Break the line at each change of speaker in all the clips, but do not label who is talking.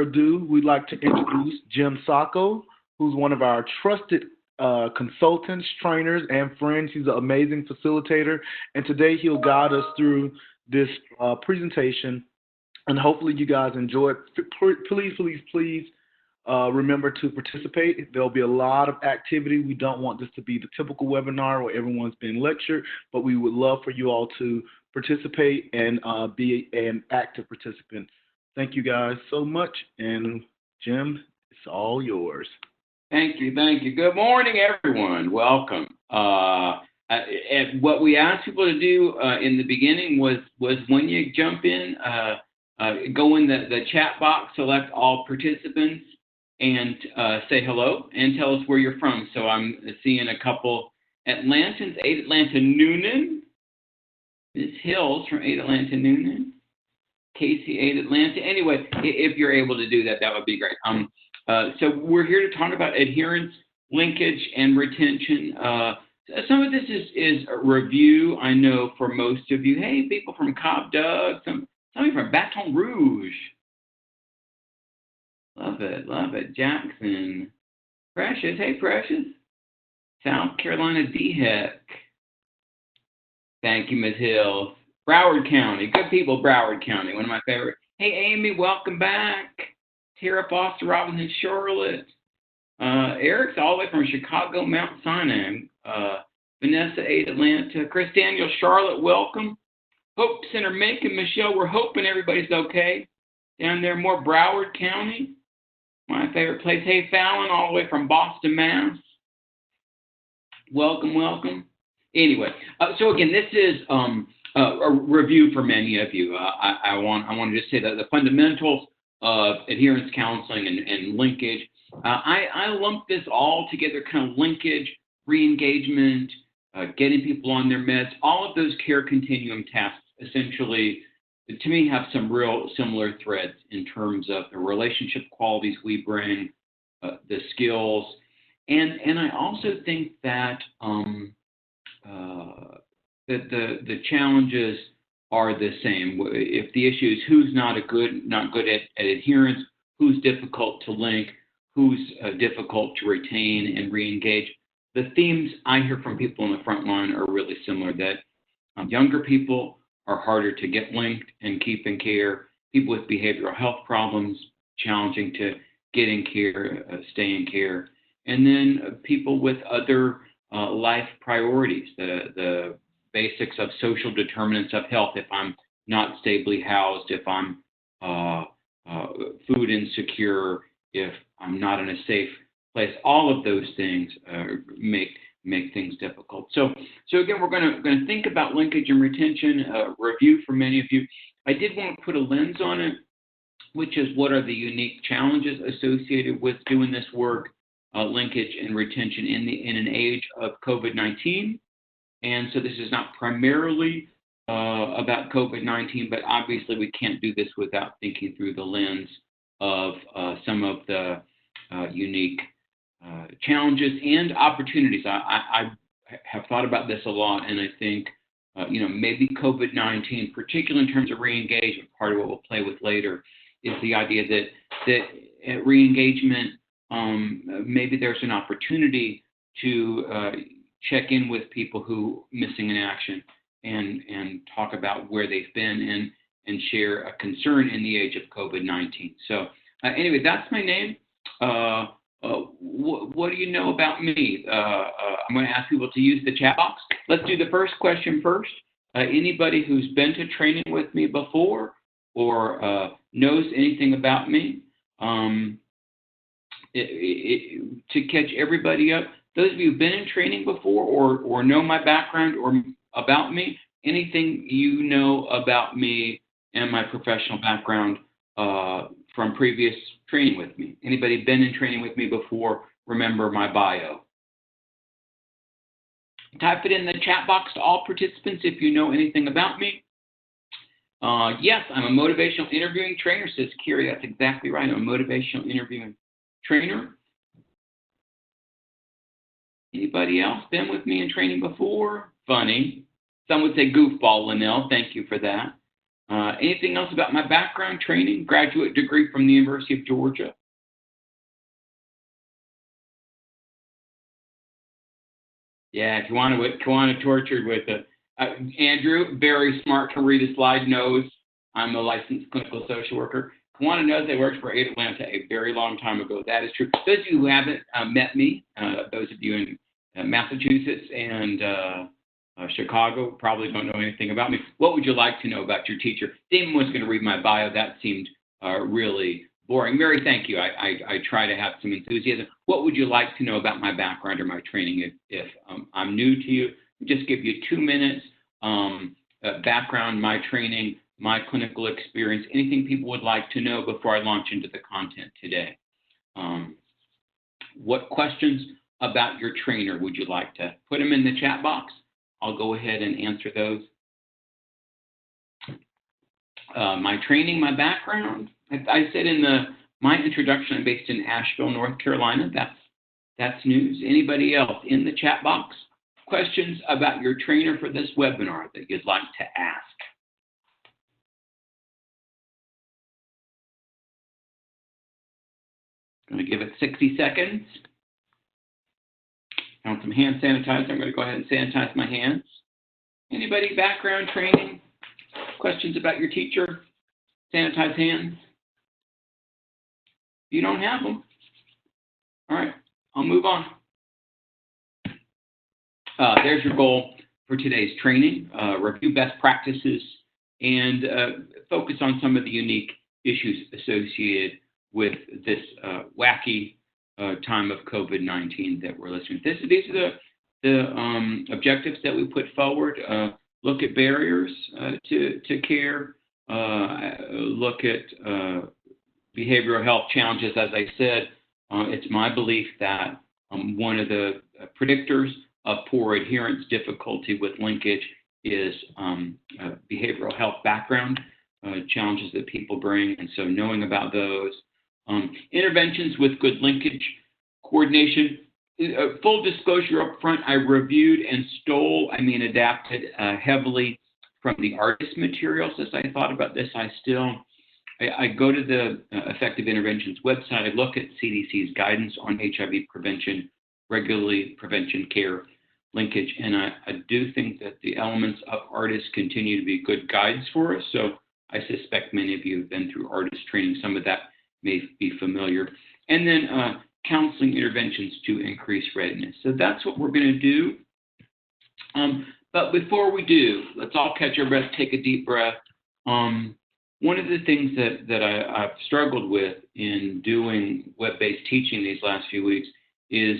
ado, we'd like to introduce Jim Sacco, who's one of our trusted consultants, trainers, and friends. He's an amazing facilitator, and today he'll guide us through this presentation. And hopefully, you guys enjoy it. Please remember to participate. There'll be a lot of activity. We don't want this to be the typical webinar where everyone's being lectured, but we would love for you all to participate and be an active participant. Thank you guys so much. And Jim, it's all yours.
Thank you. Good morning, everyone. Welcome. And what we asked people to do in the beginning was when you jump in, go in the chat box, select all participants, and say hello and tell us where you're from. So I'm seeing a couple Atlantans, 8 Atlanta Noonan, Ms. Hills from 8 Atlanta Noonan, Casey 8 Atlanta. Anyway, if you're able to do that, that would be great. So we're here to talk about adherence, linkage, and retention. Some of this is a review, I know, for most of you. Hey, people from Cobb Doug, some from Baton Rouge. Love it. Jackson. Precious. Hey, Precious. South Carolina, D-Heck. Thank you, Ms. Hills. Broward County. Good people, Broward County. One of my favorite. Hey, Amy, welcome back. Tara Foster Robinson, Charlotte. Eric's all the way from Chicago, Mount Sinai. Vanessa, 8 Atlanta. Chris Daniel, Charlotte, welcome. Hope Center, Macon, Michelle, we're hoping everybody's okay. Down there, more Broward County. My favorite place. Hey, Fallon, all the way from Boston, Mass. Welcome. Anyway, so again, this is a review for many of you. I want to just say that the fundamentals of adherence counseling and linkage. I lump this all together, kind of linkage, re-engagement, getting people on their meds. All of those care continuum tasks essentially, to me, have some real similar threads in terms of the relationship qualities we bring, the skills, and I also think that that the challenges are the same. If the issue is who's not good at adherence, who's difficult to link, who's difficult to retain and re-engage, the themes I hear from people on the front line are really similar, that younger people are harder to get linked and keep in care. People with behavioral health problems, challenging to get in care, stay in care. And then people with other life priorities, the basics of social determinants of health. If I'm not stably housed, if I'm food insecure, if I'm not in a safe place, all of those things make things difficult. So again, we're going to think about linkage and retention, review for many of you. I did want to put a lens on it, which is what are the unique challenges associated with doing this work, linkage and retention in an age of COVID-19. And so this is not primarily about COVID-19, but obviously we can't do this without thinking through the lens of some of the unique challenges and opportunities. I have thought about this a lot, and I think maybe COVID-19, particularly in terms of re-engagement, part of what we'll play with later, is the idea that at re-engagement, maybe there's an opportunity to check in with people who missing in action and talk about where they've been and share a concern in the age of COVID-19. So anyway, that's my name. What do you know about me? I'm going to ask people to use the chat box. Let's do the first question first. Anybody who's been to training with me before or knows anything about me, to catch everybody up, those of you who've been in training before or know my background or about me, anything you know about me and my professional background from previous training with me. Anybody been in training with me before, remember my bio. Type it in the chat box to all participants if you know anything about me. Yes, I'm a motivational interviewing trainer, says Kiri. That's exactly right. I'm a motivational interviewing trainer. Anybody else been with me in training before? Funny. Some would say goofball, Linnell. Thank you for that. Anything else about my background? Training, graduate degree from the University of Georgia. Yeah, if you want to torture with Andrew, very smart, can read a slide, knows I'm a licensed clinical social worker. Kawana knows I worked for Aid Atlanta a very long time ago. That is true. Those of you who haven't met me, those of you in Massachusetts and Chicago probably don't know anything about me. What would you like to know about your teacher? Damon was going to read my bio. That seemed really boring. Mary, thank you. I try to have some enthusiasm. What would you like to know about my background or my training if I'm new to you? Just give you 2 minutes, background, my training, my clinical experience, anything people would like to know before I launch into the content today. What questions about your trainer would you like to put them in the chat box? I'll go ahead and answer those. My training, my background. I said in my introduction, I'm based in Asheville, North Carolina. That's news. Anybody else in the chat box? Questions about your trainer for this webinar that you'd like to ask? I'm going to give it 60 seconds. I want some hand sanitizer. I'm going to go ahead and sanitize my hands. Anybody background training? Questions about your teacher? Sanitize hands? You don't have them. All right, I'll move on. There's your goal for today's training. Review best practices and focus on some of the unique issues associated with this wacky time of COVID-19 that we're listening to. These are the objectives that we put forward. Look at barriers to care. Look at behavioral health challenges. As I said, it's my belief that one of the predictors of poor adherence difficulty with linkage is behavioral health background challenges that people bring. And so knowing about those. Interventions with good linkage coordination. Full disclosure up front, I reviewed and adapted heavily from the artist materials as I thought about this. I go to the Effective Interventions website. I look at CDC's guidance on HIV prevention, regularly prevention care, linkage, and I do think that the elements of artists continue to be good guides for us. So I suspect many of you have been through artist training. Some of that may be familiar. And then counseling interventions to increase readiness. So that's what we're going to do. But before we do, let's all catch our breath, take a deep breath. One of the things that I've struggled with in doing web-based teaching these last few weeks is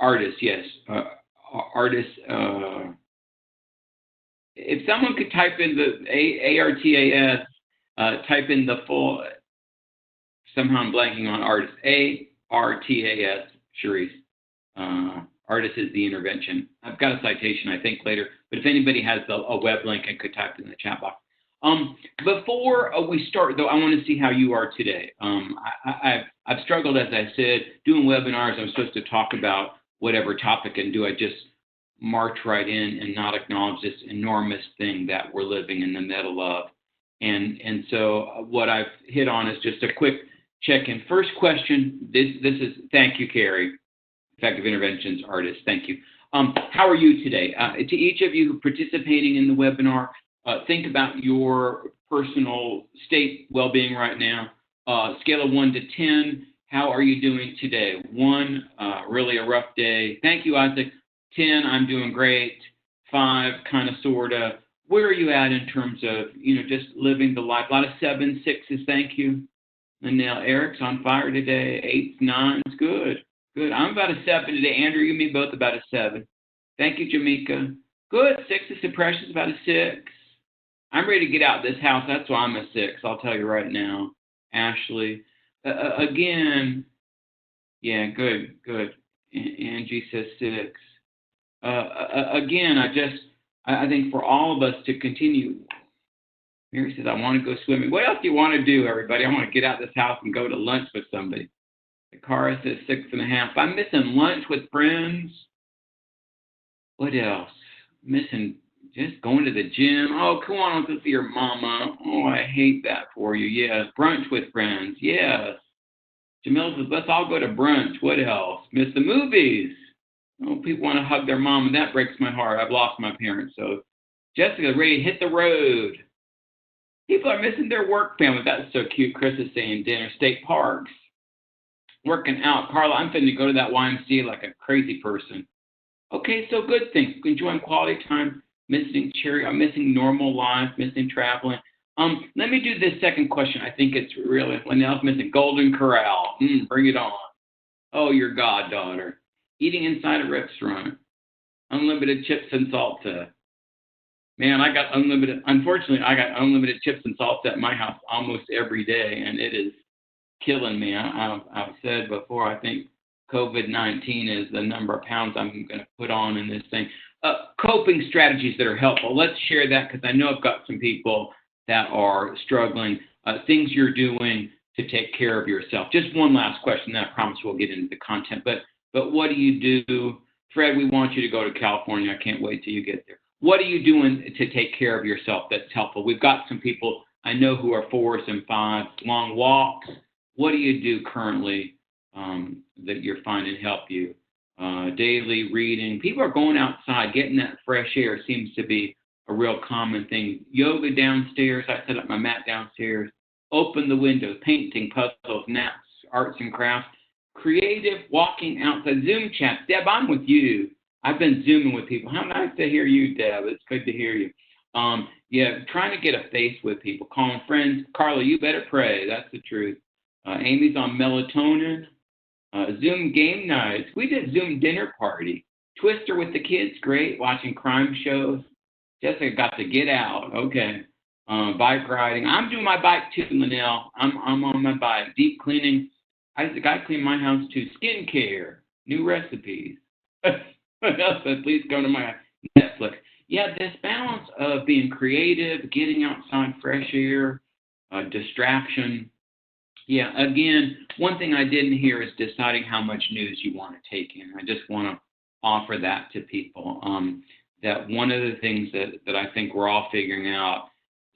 artists, yes, artists. If someone could type in the ARTAS, type in the full, somehow I'm blanking on artist, ARTAS, Cherise. Artist is the intervention. I've got a citation, I think, later, but if anybody has a web link, I could type it in the chat box. Before we start, though, I want to see how you are today. I've struggled, as I said, doing webinars. I'm supposed to talk about whatever topic, and do I just march right in and not acknowledge this enormous thing that we're living in the middle of? And so what I've hit on is just a quick check-in. First question, this is, thank you, Carrie, Effective Interventions Artist, thank you. How are you today? To each of you participating in the webinar, think about your personal state, well-being right now. Scale of 1 to 10, how are you doing today? 1, really a rough day. Thank you, Isaac. 10, I'm doing great. 5, kind of, sort of. Where are you at in terms of, just living the life? A lot of 7s, 6s, thank you. And now Eric's on fire today. 8s, 9s, good. Good. I'm about a 7 today. Andrew, you and me both about a 7. Thank you, Jamaica. Good. 6 is suppression, about a 6. I'm ready to get out of this house. That's why I'm a 6. I'll tell you right now. Ashley. Again. Yeah, good. Angie says 6. Again, I think for all of us to continue. Mary says, I want to go swimming. What else do you want to do, everybody? I want to get out of this house and go to lunch with somebody. Cara says 6.5. I'm missing lunch with friends. What else? Missing Just going to the gym. Oh, come on, let's go see your mama. Oh, I hate that for you. Yes. Brunch with friends. Yes. Jamil says, let's all go to brunch. What else? Miss the movies. Oh, people want to hug their mom, and that breaks my heart. I've lost my parents. So Jessica, ready to hit the road. People are missing their work family. That's so cute. Chris is saying dinner, state parks, working out. Carla, I'm finna go to that YMCA like a crazy person. Okay, so good things. Enjoying quality time, missing cherry, I'm missing normal life, missing traveling. Let me do this second question. I think it's really when else missing Golden Corral. Bring it on. Oh, your goddaughter. Eating inside a restaurant. Unlimited chips and salsa. Man, unfortunately, I got unlimited chips and salsa at my house almost every day, and it is killing me. I've said before, I think COVID-19 is the number of pounds I'm going to put on in this thing. Coping strategies that are helpful. Let's share that because I know I've got some people that are struggling. Things you're doing to take care of yourself. Just one last question, then I promise we'll get into the content. But what do you do? Fred, we want you to go to California. I can't wait till you get there. What are you doing to take care of yourself that's helpful? We've got some people I know who are 4s and 5s, long walks. What do you do currently that you're finding help you? Daily reading. People are going outside. Getting that fresh air seems to be a real common thing. Yoga downstairs. I set up my mat downstairs. Open the windows. Painting, puzzles, naps, arts and crafts. Creative walking outside. Zoom chats. Deb, I'm with you. I've been Zooming with people. How nice to hear you, Deb. It's good to hear you. Trying to get a face with people. Calling friends. Carla, you better pray. That's the truth. Amy's on melatonin. Zoom game nights. We did Zoom dinner party. Twister with the kids, great. Watching crime shows. Jessica got to get out. Okay. Bike riding. I'm doing my bike too, Linnell. I'm on my bike. Deep cleaning. I clean my house too. Skincare. New recipes. Please go to my Netflix. Yeah, this balance of being creative, getting outside fresh air, distraction. Yeah, again, one thing I didn't hear is deciding how much news you want to take in. I just want to offer that to people. That one of the things that I think we're all figuring out,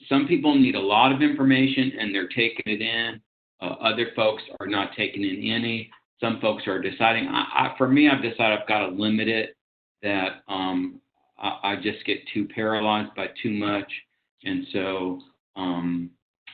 some people need a lot of information and they're taking it in. Other folks are not taking in any. Some folks are deciding. For me, I've decided I've got to limit it. That I just get too paralyzed by too much, and so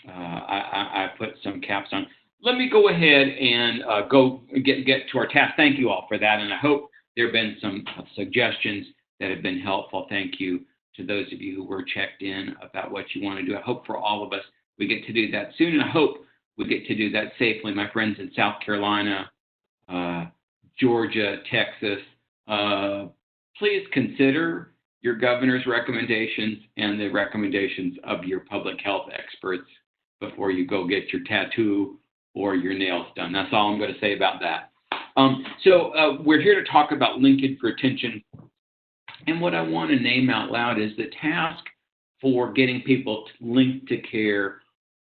I put some caps on. Let me go ahead and go get to our task. Thank you all for that, and I hope there have been some suggestions that have been helpful. Thank you to those of you who were checked in about what you want to do. I hope for all of us we get to do that soon, and I hope we get to do that safely. My friends in South Carolina, Georgia, Texas, please consider your governor's recommendations and the recommendations of your public health experts before you get your tattoo or your nails done. That's all I'm going to say about that. So we're here to talk about linkage retention. And what I want to name out loud is the task for getting people linked to care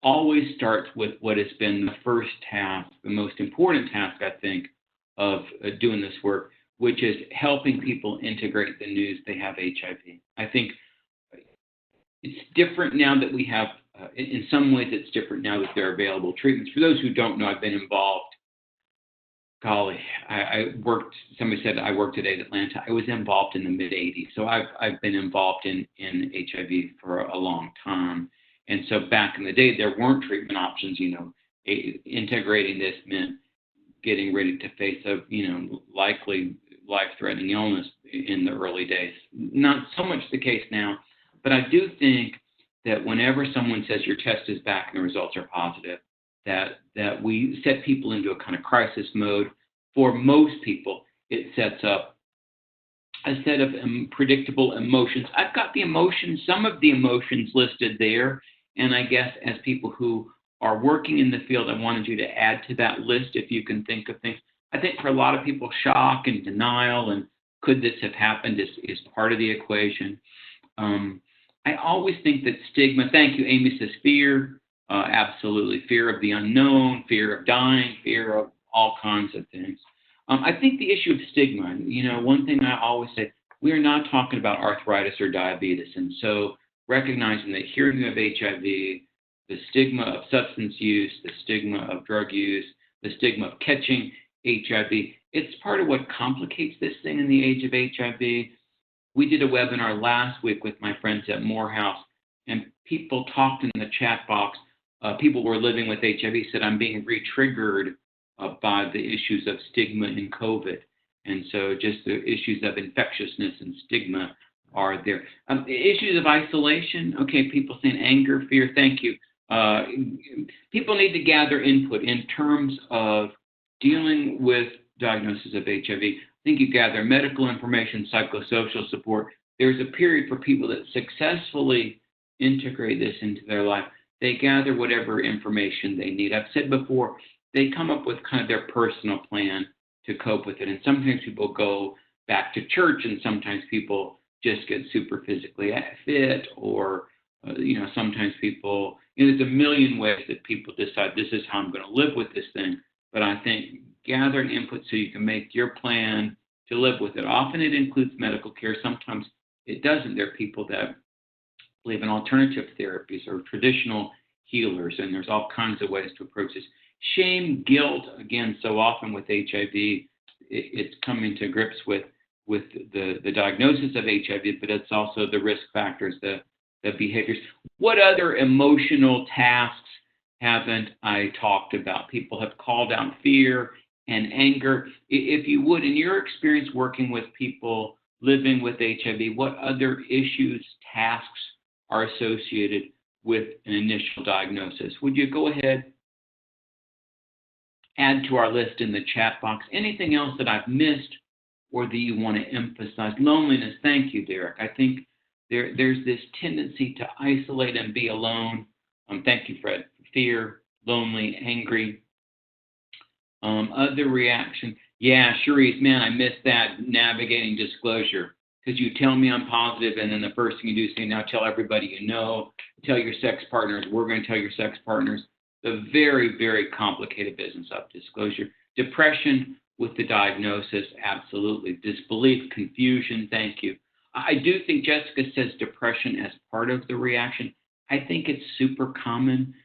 always starts with what has been the first task, the most important task, I think, of doing this work, which is helping people integrate the news they have HIV. I think it's different now that we have, in some ways it's different now that there are available treatments. For those who don't know, I've been involved. Golly, somebody said I worked at Atlanta. I was involved in the mid-'80s. So I've been involved in HIV for a long time. And so back in the day, there weren't treatment options. Integrating this meant getting ready to face a, likely life-threatening illness in the early days. Not so much the case now, but I do think that whenever someone says your test is back and the results are positive, that we set people into a kind of crisis mode. For most people, it sets up a set of predictable emotions. I've got some of the emotions listed there, and I guess as people who are working in the field, I wanted you to add to that list if you can think of things. I think for a lot of people, shock and denial and could this have happened is part of the equation. I always think that stigma, thank you, Amy says fear, absolutely. Fear of the unknown, fear of dying, fear of all kinds of things. I think the issue of stigma, one thing I always say, we are not talking about arthritis or diabetes. And so recognizing that here you have HIV, the stigma of substance use, the stigma of drug use, the stigma of catching HIV, it's part of what complicates this thing in the age of HIV. We did a webinar last week with my friends at Morehouse, and people talked in the chat box. People were living with HIV said, I'm being re-triggered by the issues of stigma in COVID. And so just the issues of infectiousness and stigma are there. Issues of isolation, okay, people saying anger, fear, thank you. People need to gather input in terms of dealing with diagnosis of HIV. I think you gather medical information, psychosocial support. There's a period for people that successfully integrate this into their life. They gather whatever information they need. I've said before, they come up with kind of their personal plan to cope with it. And sometimes people go back to church, and sometimes people just get super physically fit, or, sometimes people, there's a million ways that people decide this is how I'm going to live with this thing. But I think gathering input so you can make your plan to live with it. Often it includes medical care. Sometimes it doesn't. There are people that believe in alternative therapies or traditional healers, and there's all kinds of ways to approach this. Shame, guilt, again, so often with HIV, it's coming to grips with the diagnosis of HIV, but it's also the risk factors, the behaviors. What other emotional tasks haven't I talked about? People have called out fear and anger. If you would, in your experience working with people living with HIV, what other issues, tasks are associated with an initial diagnosis? Would you go ahead, add to our list in the chat box? Anything else that I've missed or that you want to emphasize? Loneliness, thank you, Derek. I think there's this tendency to isolate and be alone. Thank you, Fred. Fear, lonely, angry. Other reaction. Yeah, Cherise, man, I missed that navigating disclosure. Because you tell me I'm positive, and then the first thing you do is say, now tell everybody you know, tell your sex partners, we're going to tell your sex partners. The very, very complicated business of disclosure. Depression with the diagnosis, absolutely. Disbelief, confusion, thank you. I do think Jessica says depression as part of the reaction. I think it's super common.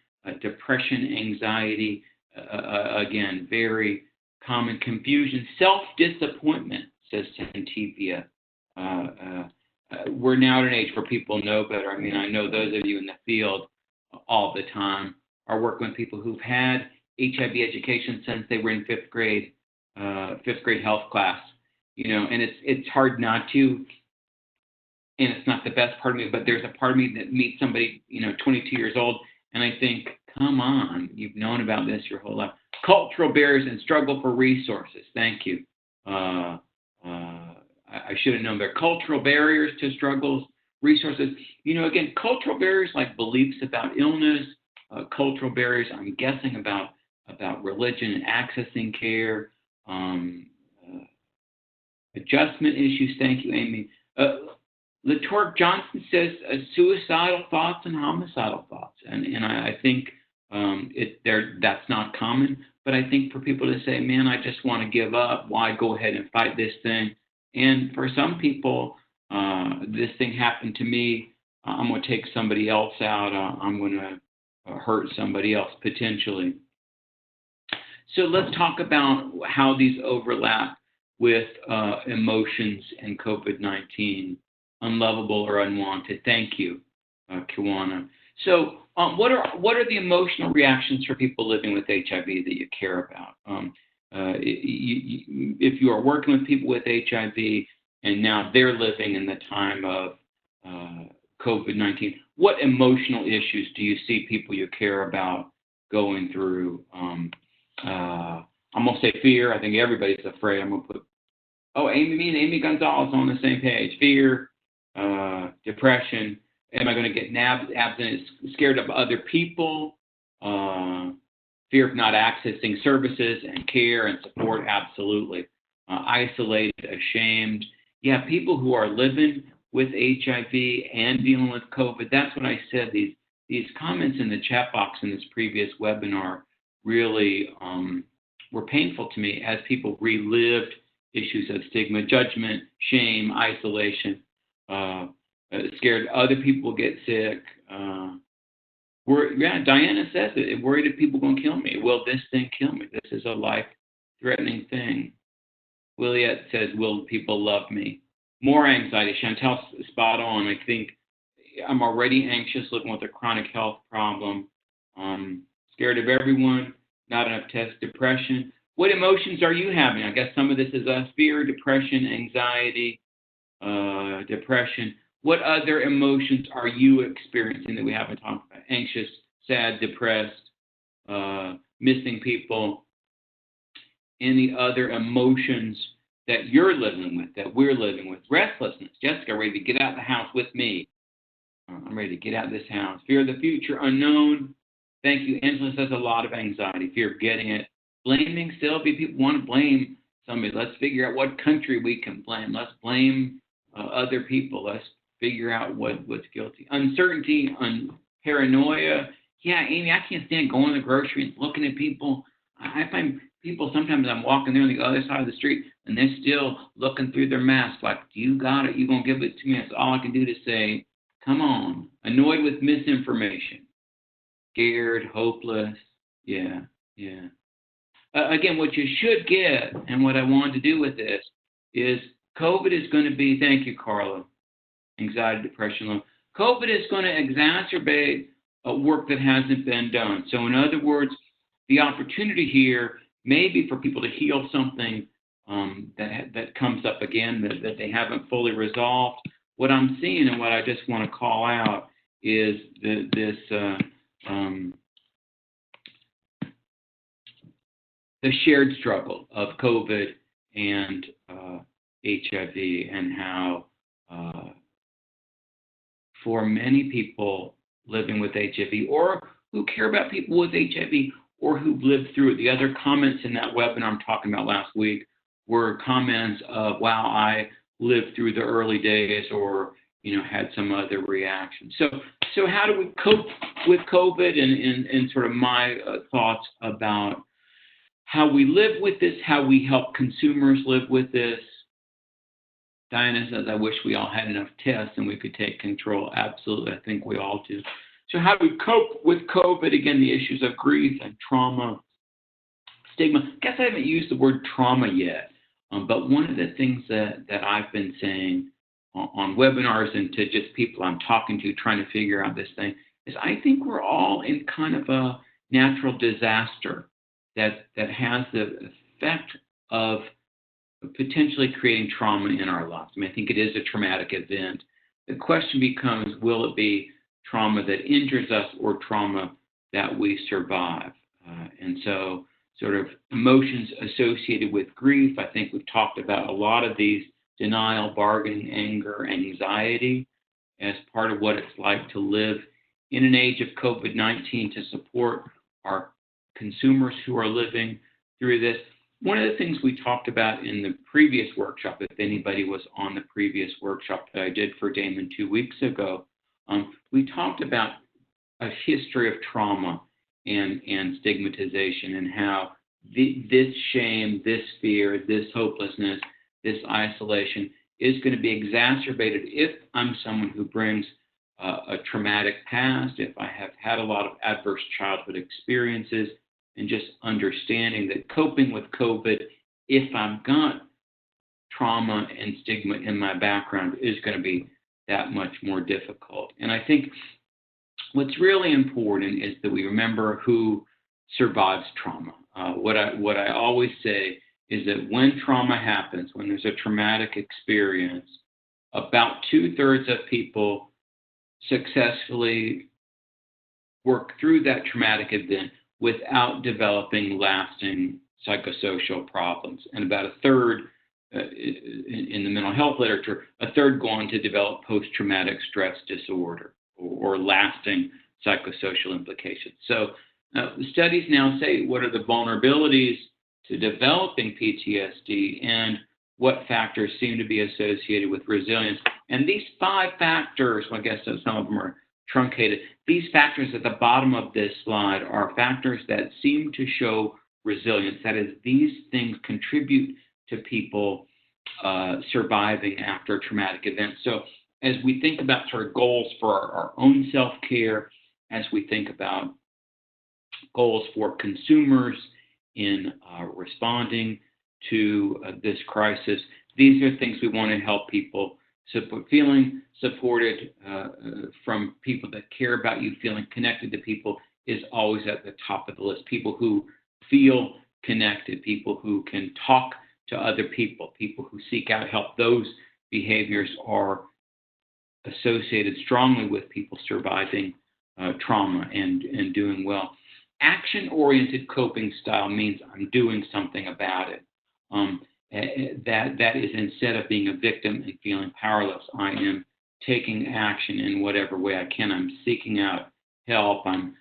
Depression, anxiety, again, very common. Confusion, self-disappointment, says Santivia. We're now at an age where people know better. I mean, I know those of you in the field all the time are working with people who've had HIV education since they were in fifth grade health class, and it's hard not to, and it's not the best part of me, but there's a part of me that meets somebody, 22 years old, and I think, come on, you've known about this your whole life. Cultural barriers and struggle for resources. Thank you. I should have known there. Cultural barriers to struggles, resources. Again, cultural barriers like beliefs about illness, cultural barriers, I'm guessing about religion and accessing care, adjustment issues. Thank you, Amy. Latork Johnson says suicidal thoughts and homicidal thoughts, and I think that's not common. But I think for people to say, man, I just want to give up. Why go ahead and fight this thing? And for some people, this thing happened to me. I'm going to take somebody else out. I'm going to hurt somebody else potentially. So let's talk about how these overlap with emotions and COVID-19, unlovable or unwanted. Thank you, Kiwana. So what are the emotional reactions for people living with HIV that you care about? If you are working with people with HIV and now they're living in the time of COVID-19, what emotional issues do you see people you care about going through? I'm going to say fear. I think everybody's afraid. I'm going to put, me and Amy Gonzalez on the same page. Fear, depression. Am I going to get abstinent, scared of other people? Fear of not accessing services and care and support, absolutely. Isolated, ashamed. Yeah, people who are living with HIV and dealing with COVID, that's what I said. These comments in the chat box in this previous webinar really were painful to me as people relived issues of stigma, judgment, shame, isolation, scared other people get sick. Diana says it, worried if people going to kill me. Will this thing kill me? This is a life-threatening thing. Williette says, will people love me? More anxiety. Chantel's spot on. I think I'm already anxious looking with a chronic health problem. Scared of everyone, not enough tests, depression. What emotions are you having? I guess some of this is fear, depression, anxiety, depression. What other emotions are you experiencing that we haven't talked about? Anxious, sad, depressed, missing people. Any other emotions that you're living with, that we're living with? Restlessness. Jessica, ready to get out of the house with me. I'm ready to get out of this house. Fear of the future, unknown. Thank you. Angela says a lot of anxiety, fear of getting it. Blaming, Sylvia, people want to blame somebody. Let's figure out what country we can blame. Let's blame other people. Let's figure out what's guilty. Uncertainty, paranoia. Yeah, Amy, I can't stand going to the grocery and looking at people. I find people, sometimes I'm walking there on the other side of the street, and they're still looking through their mask like, do you got it? You going to give it to me? That's all I can do to say, come on. Annoyed with misinformation. Scared, hopeless. Yeah. Again, what you should get, and what I wanted to do with this, is COVID is going to be, thank you, Carla, anxiety, depression, low. COVID is going to exacerbate work that hasn't been done. So in other words, the opportunity here may be for people to heal something that comes up again that they haven't fully resolved. What I'm seeing and what I just want to call out is the shared struggle of COVID and HIV, and how for many people living with HIV, or who care about people with HIV, or who've lived through it. The other comments in that webinar I'm talking about last week were comments of, wow, I lived through the early days, or had some other reaction. So how do we cope with COVID, and sort of my thoughts about how we live with this, how we help consumers live with this. Diana says, I wish we all had enough tests and we could take control. Absolutely, I think we all do. So how do we cope with COVID? Again, the issues of grief and trauma, stigma. I guess I haven't used the word trauma yet, but one of the things that I've been saying on webinars and to just people I'm talking to trying to figure out this thing is I think we're all in kind of a natural disaster that has the effect of potentially creating trauma in our lives. I mean, I think it is a traumatic event. The question becomes, will it be trauma that injures us or trauma that we survive? And so sort of emotions associated with grief, I think we've talked about a lot of these: denial, bargaining, anger, anxiety, as part of what it's like to live in an age of COVID-19 to support our consumers who are living through this. One of the things we talked about in the previous workshop, if anybody was on the previous workshop that I did for Damon 2 weeks ago, we talked about a history of trauma and stigmatization, and how this shame, this fear, this hopelessness, this isolation is going to be exacerbated if I'm someone who brings a traumatic past, if I have had a lot of adverse childhood experiences, and just understanding that coping with COVID, if I've got trauma and stigma in my background, is going to be that much more difficult. And I think what's really important is that we remember who survives trauma. What I always say is that when trauma happens, when there's a traumatic experience, about 2/3 of people successfully work through that traumatic event without developing lasting psychosocial problems. And about 1/3 in the mental health literature, 1/3 go on to develop post-traumatic stress disorder or lasting psychosocial implications. So the studies now say what are the vulnerabilities to developing PTSD and what factors seem to be associated with resilience. And these 5 factors, well, I guess some of them are truncated. These factors at the bottom of this slide are factors that seem to show resilience. That is, these things contribute to people surviving after a traumatic event. So as we think about sort of goals for our own self-care, as we think about goals for consumers in responding to this crisis, these are things we want to help people. So feeling supported from people that care about you, feeling connected to people is always at the top of the list. People who feel connected, people who can talk to other people, people who seek out help. Those behaviors are associated strongly with people surviving trauma and doing well. Action-oriented coping style means I'm doing something about it. That is, instead of being a victim and feeling powerless, I am taking action in whatever way I can. I'm seeking out help. I'm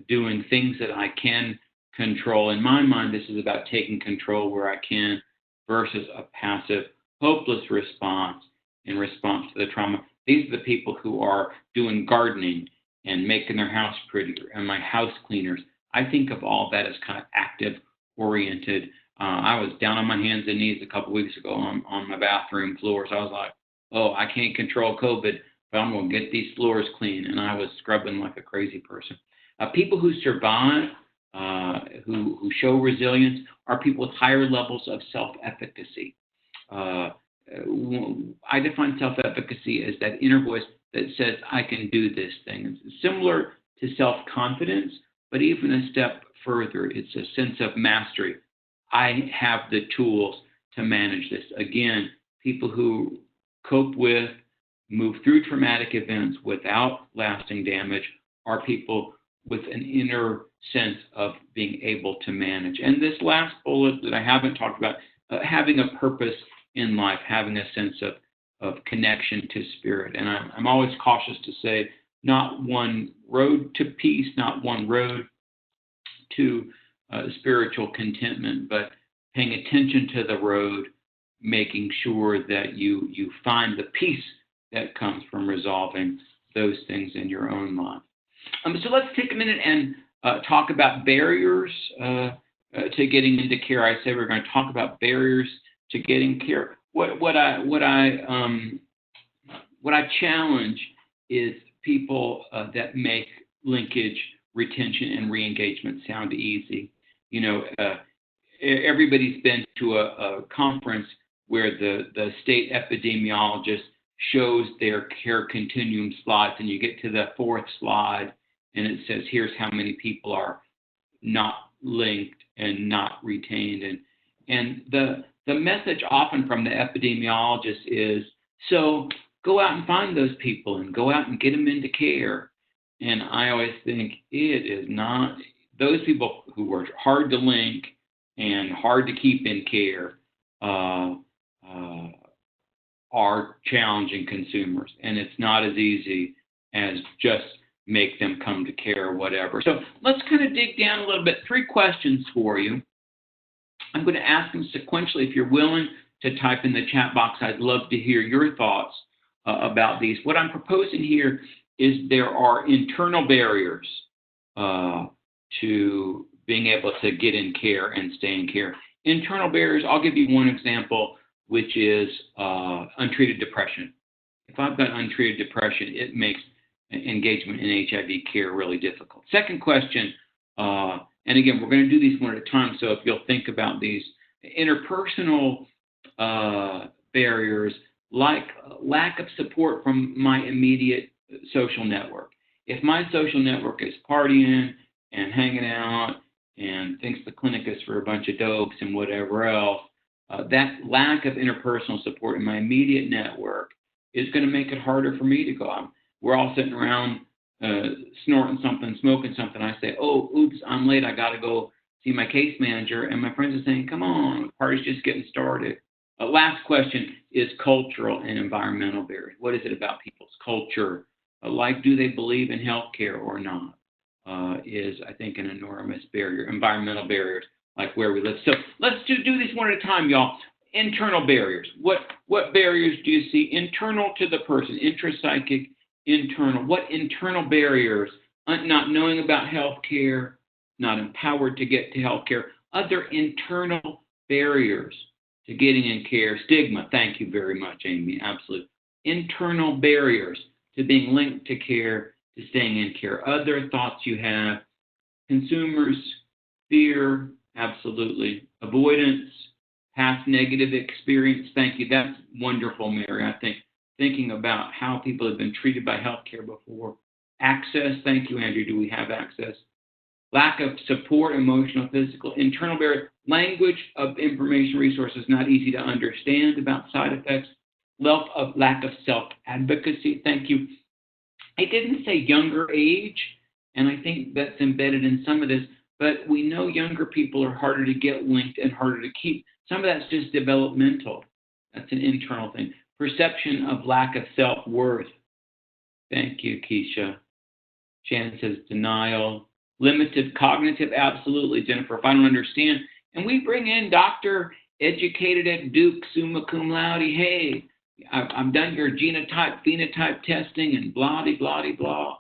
doing things that I can control. In my mind, this is about taking control where I can versus a passive, hopeless response in response to the trauma. These are the people who are doing gardening and making their house prettier, and my house cleaners. I think of all that as kind of active-oriented. I was down on my hands and knees a couple weeks ago on my bathroom floors. I was like, oh, I can't control COVID, but I'm going to get these floors clean. And I was scrubbing like a crazy person. People who survive, who show resilience, are people with higher levels of self-efficacy. I define self-efficacy as that inner voice that says, I can do this thing. It's similar to self-confidence, but even a step further. It's a sense of mastery. I have the tools to manage this. Again, people who cope with, move through traumatic events without lasting damage are people with an inner sense of being able to manage. And this last bullet that I haven't talked about, having a purpose in life, having a sense of connection to spirit. And I'm always cautious to say, not one road to peace, not one road to spiritual contentment, but paying attention to the road, making sure that you find the peace that comes from resolving those things in your own life. So let's take a minute and talk about barriers to getting into care. I said we're going to talk about barriers to getting care. What I challenge is people that make linkage, retention, and re-engagement sound easy. You know, everybody's been to a conference where the state epidemiologist shows their care continuum slides, and you get to the fourth slide, and it says, here's how many people are not linked and not retained. And the message often from the epidemiologist is, so go out and find those people and go out and get them into care. And I always think it is not. Those people who are hard to link and hard to keep in care are challenging consumers. And it's not as easy as just make them come to care or whatever. So let's kind of dig down a little bit. 3 questions for you. I'm going to ask them sequentially. If you're willing to type in the chat box, I'd love to hear your thoughts about these. What I'm proposing here is there are internal barriers to being able to get in care and stay in care. Internal barriers, I'll give you one example, which is untreated depression. If I've got untreated depression, it makes engagement in HIV care really difficult. Second question, and again, we're going to do these one at a time, so if you'll think about these, interpersonal barriers like lack of support from my immediate social network. If my social network is partying and hanging out and thinks the clinic is for a bunch of dopes and whatever else, that lack of interpersonal support in my immediate network is going to make it harder for me to go out. We're all sitting around snorting something, smoking something. I say, oh, oops, I'm late. I got to go see my case manager. And my friends are saying, come on, the party's just getting started. Last question is cultural and environmental barriers. What is it about people's culture? Like, do they believe in healthcare or not? Is, I think, an enormous barrier. Environmental barriers, like where we live. So let's do these one at a time, y'all. Internal barriers. What barriers do you see internal to the person? Intrapsychic, internal. What internal barriers? Not knowing about healthcare, not empowered to get to healthcare. Other internal barriers to getting in care. Stigma, thank you very much, Amy, absolutely. Internal barriers to being linked to care, to staying in care. Other thoughts you have, consumers, fear, absolutely. Avoidance, past negative experience, thank you. That's wonderful, Mary. I think thinking about how people have been treated by healthcare before. Access, thank you, Andrew. Do we have access? Lack of support, emotional, physical, internal barrier, language of information resources not easy to understand about side effects, lack of self-advocacy, thank you. It didn't say younger age, and I think that's embedded in some of this, but we know younger people are harder to get linked and harder to keep. Some of that's just developmental. That's an internal thing. Perception of lack of self-worth. Thank you, Keisha. Shannon says denial. Limited cognitive, absolutely, Jennifer, if I don't understand. And we bring in Dr. Educated at Duke, summa cum laude. Hey, I've done your genotype, phenotype testing and blah, blah, blah.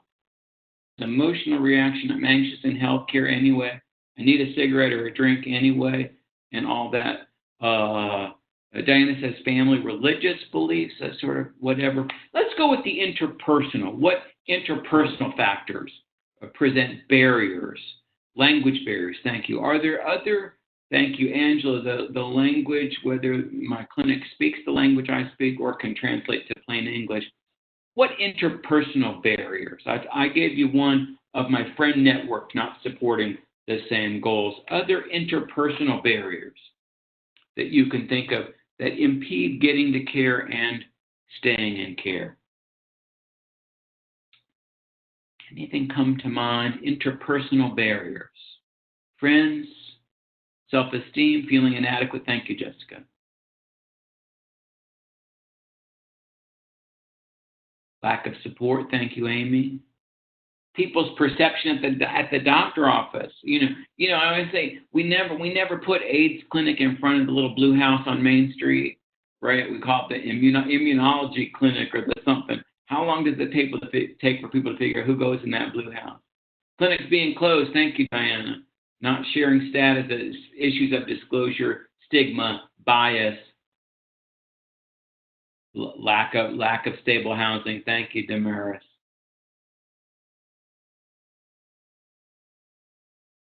Emotional reaction, I'm anxious in healthcare anyway. I need a cigarette or a drink anyway, and all that. Diana says family, religious beliefs, that sort of whatever. Let's go with the interpersonal. What interpersonal factors present barriers? Language barriers, thank you. Are there other, thank you, Angela, the language, whether my clinic speaks the language I speak or can translate to plain English. What interpersonal barriers? I gave you one of my friend network not supporting the same goals. Other interpersonal barriers that you can think of that impede getting to care and staying in care. Anything come to mind? Interpersonal barriers. Friends, self-esteem, feeling inadequate. Thank you, Jessica. Lack of support. Thank you, Amy. People's perception at the doctor office. You know. I always say we never put AIDS clinic in front of the little blue house on Main Street, right? We call it the immunology clinic or the something. How long does it take for people to figure out who goes in that blue house? Clinics being closed. Thank you, Diana. Not sharing status, issues of disclosure, stigma, bias. Lack of stable housing. Thank you, Damaris.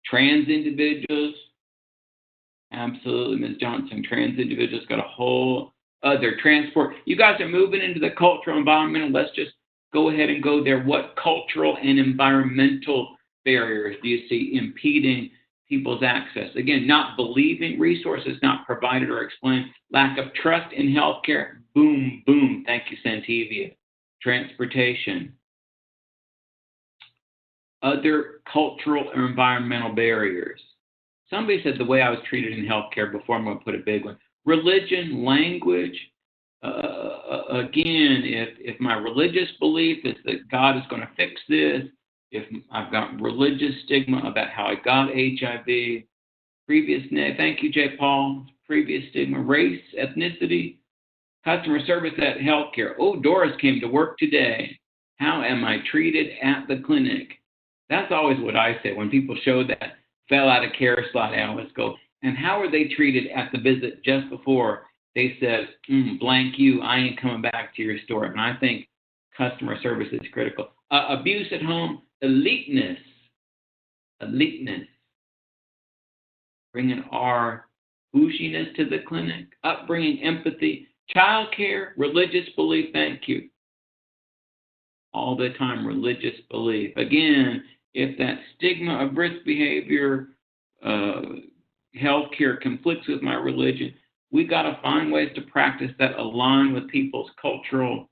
Trans individuals. Absolutely, Ms. Johnson. Trans individuals got a whole other transport. You guys are moving into the cultural environmental. Let's just go ahead and go there. What cultural and environmental barriers do you see impeding people's access? Again, not believing resources not provided or explained. Lack of trust in healthcare. Boom, boom. Thank you, Santivia. Transportation. Other cultural or environmental barriers. Somebody said the way I was treated in healthcare before. I'm going to put a big one. Religion, language. Again, if my religious belief is that God is going to fix this, if I've got religious stigma about how I got HIV, thank you, J. Paul, previous stigma, race, ethnicity, customer service at healthcare. Oh, Doris came to work today. How am I treated at the clinic? That's always what I say when people show that fell out of care slide. I always go, and how are they treated at the visit just before they said, blank you, I ain't coming back to your store? And I think customer service is critical. Abuse at home, eliteness, bringing our boujiness to the clinic, upbringing, empathy, childcare, religious belief, thank you. All the time, religious belief. Again, if that stigma of risk behavior, healthcare conflicts with my religion, we got to find ways to practice that align with people's cultural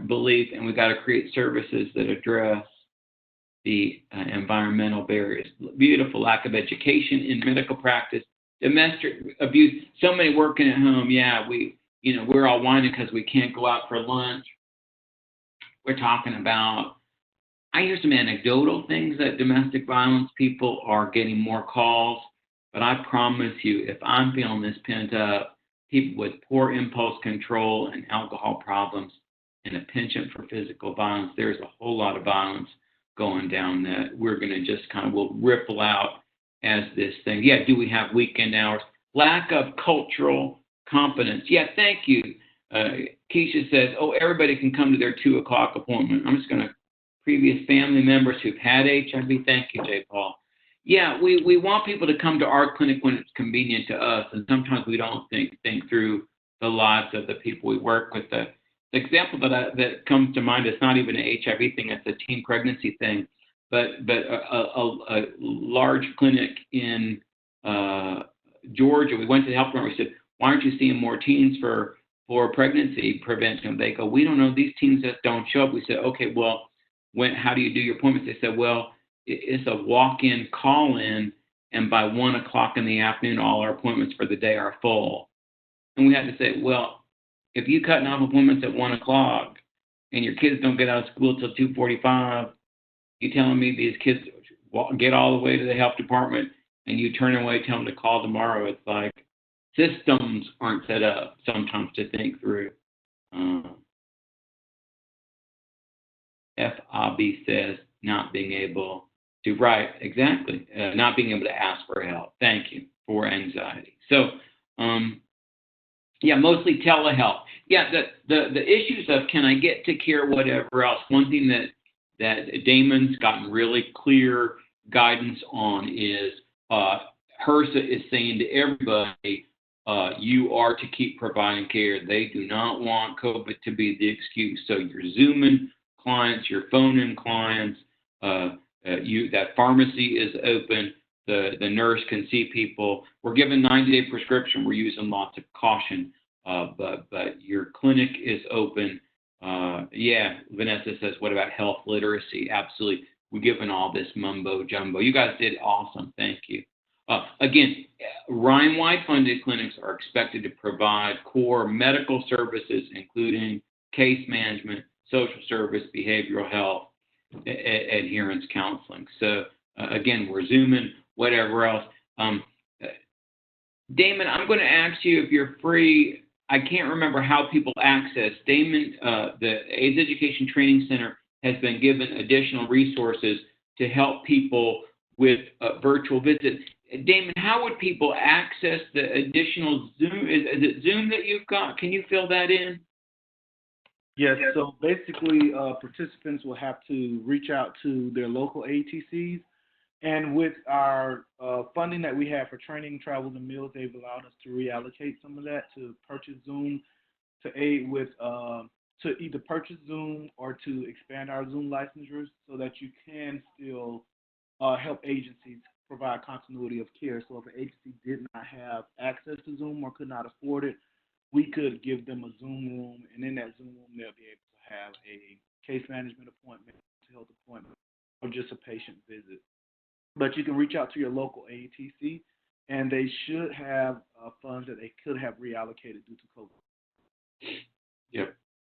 belief, and we got to create services that address the environmental barriers. Beautiful lack of education in medical practice, domestic abuse. So many working at home. Yeah, we're all whining because we can't go out for lunch. We're talking about. I hear some anecdotal things that domestic violence people are getting more calls, but I promise you, if I'm feeling this pent up, people with poor impulse control and alcohol problems and a penchant for physical violence, there's a whole lot of violence going down that we're going to just will ripple out as this thing. Yeah, do we have weekend hours? lack of cultural competence. Yeah, thank you. Keisha says, oh, everybody can come to their 2 o'clock appointment. I'm just going to, previous family members who've had HIV. Thank you, J. Paul. Yeah, we want people to come to our clinic when it's convenient to us, and sometimes we don't think through the lives of the people we work with. The example that comes to mind is not even an HIV thing; it's a teen pregnancy thing. But a large clinic in Georgia, we went to the health department. We said, "Why aren't you seeing more teens for pregnancy prevention?" They go, "We don't know. These teens that don't show up." We said, "Okay, well, how do you do your appointments?" They said, "Well, it's a walk-in, call-in, and by 1 o'clock in the afternoon, all our appointments for the day are full." And we had to say, well, if you cutting off appointments at 1 o'clock and your kids don't get out of school till 2:45, you telling me these kids get all the way to the health department and you turn away, tell them to call tomorrow? It's like systems aren't set up sometimes to think through. FAB says not being able to, right, exactly, not being able to ask for help. Thank you for anxiety. So, yeah, mostly telehealth. Yeah, the issues of can I get to care, whatever else. One thing that Damon's gotten really clear guidance on is HRSA is saying to everybody, you are to keep providing care. They do not want COVID to be the excuse. So you're Zooming clients, you're phoning clients, that pharmacy is open, the nurse can see people. We're given 90-day prescription. We're using lots of caution, but your clinic is open. Yeah, Vanessa says, what about health literacy? Absolutely. We're given all this mumbo jumbo. You guys did awesome. Thank you. Again, Rhine-wide funded clinics are expected to provide core medical services, including case management, social service, behavioral health, adherence counseling. So again, we're Zooming, whatever else. Damon, I'm going to ask you if you're free. I can't remember how people access. Damon, the AIDS Education Training Center has been given additional resources to help people with virtual visits. Damon, how would people access the additional Zoom? Is it Zoom that you've got? Can you fill that in?
Yes, so basically participants will have to reach out to their local ATCs, and with our funding that we have for training, travels, and meals, they've allowed us to reallocate some of that to purchase Zoom, to aid with, to either purchase Zoom or to expand our Zoom licensures so that you can still help agencies provide continuity of care. So if an agency did not have access to Zoom or could not afford it, we could give them a Zoom room, and in that Zoom room, they'll be able to have a case management appointment, health appointment, or just a patient visit. But you can reach out to your local ATC, and they should have funds that they could have reallocated due to COVID.
Yep,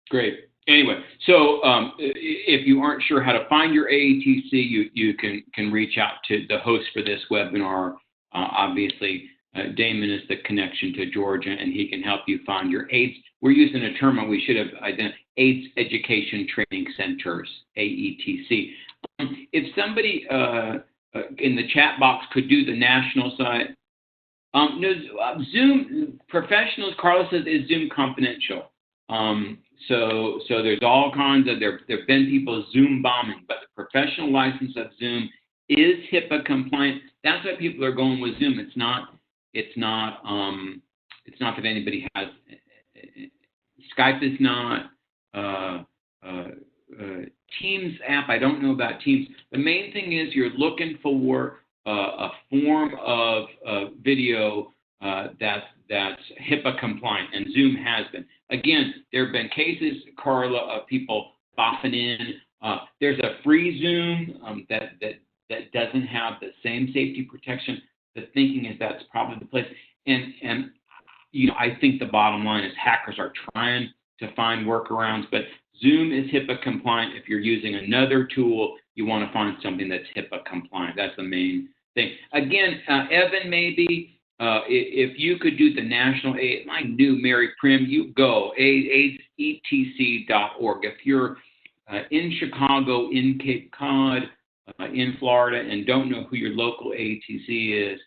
great. Anyway, so if you aren't sure how to find your AATC, you can reach out to the host for this webinar. Obviously, Damon is the connection to Georgia, and he can help you find your AIDS. We're using a term we should have identified, AIDS Education Training Centers, AETC. If somebody in the chat box could do the national site. No, Zoom professionals, Carlos says, is Zoom confidential. So there's all kinds of, there have been people Zoom bombing, but the professional license of Zoom is HIPAA compliant. That's why people are going with Zoom. It's not that anybody has, Skype is not, Teams app, I don't know about Teams. The main thing is you're looking for a form of video that's HIPAA compliant, and Zoom has been. Again, there have been cases, Carla, of people boffing in. There's a free Zoom that doesn't have the same safety protection. The thinking is that's probably the place. And you know, I think the bottom line is hackers are trying to find workarounds, but Zoom is HIPAA compliant. If you're using another tool, you want to find something that's HIPAA compliant. That's the main thing. Again, Evan, maybe if you could do the national AIDS, I knew Mary Prim, you go, AIDSETC.org. If you're in Chicago, in Cape Cod, in Florida, and don't know who your local ATC is,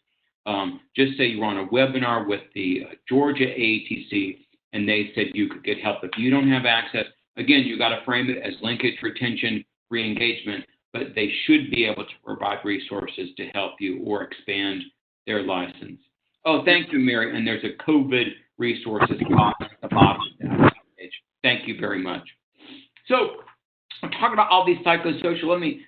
Just say you were on a webinar with the Georgia AATC and they said you could get help. If you don't have access, again, you got to frame it as linkage, retention, re-engagement, but they should be able to provide resources to help you or expand their license. Oh, thank you, Mary. And there's a COVID resources box at the bottom of that page. Thank you very much. So I'm talking about all these psychosocial. Let me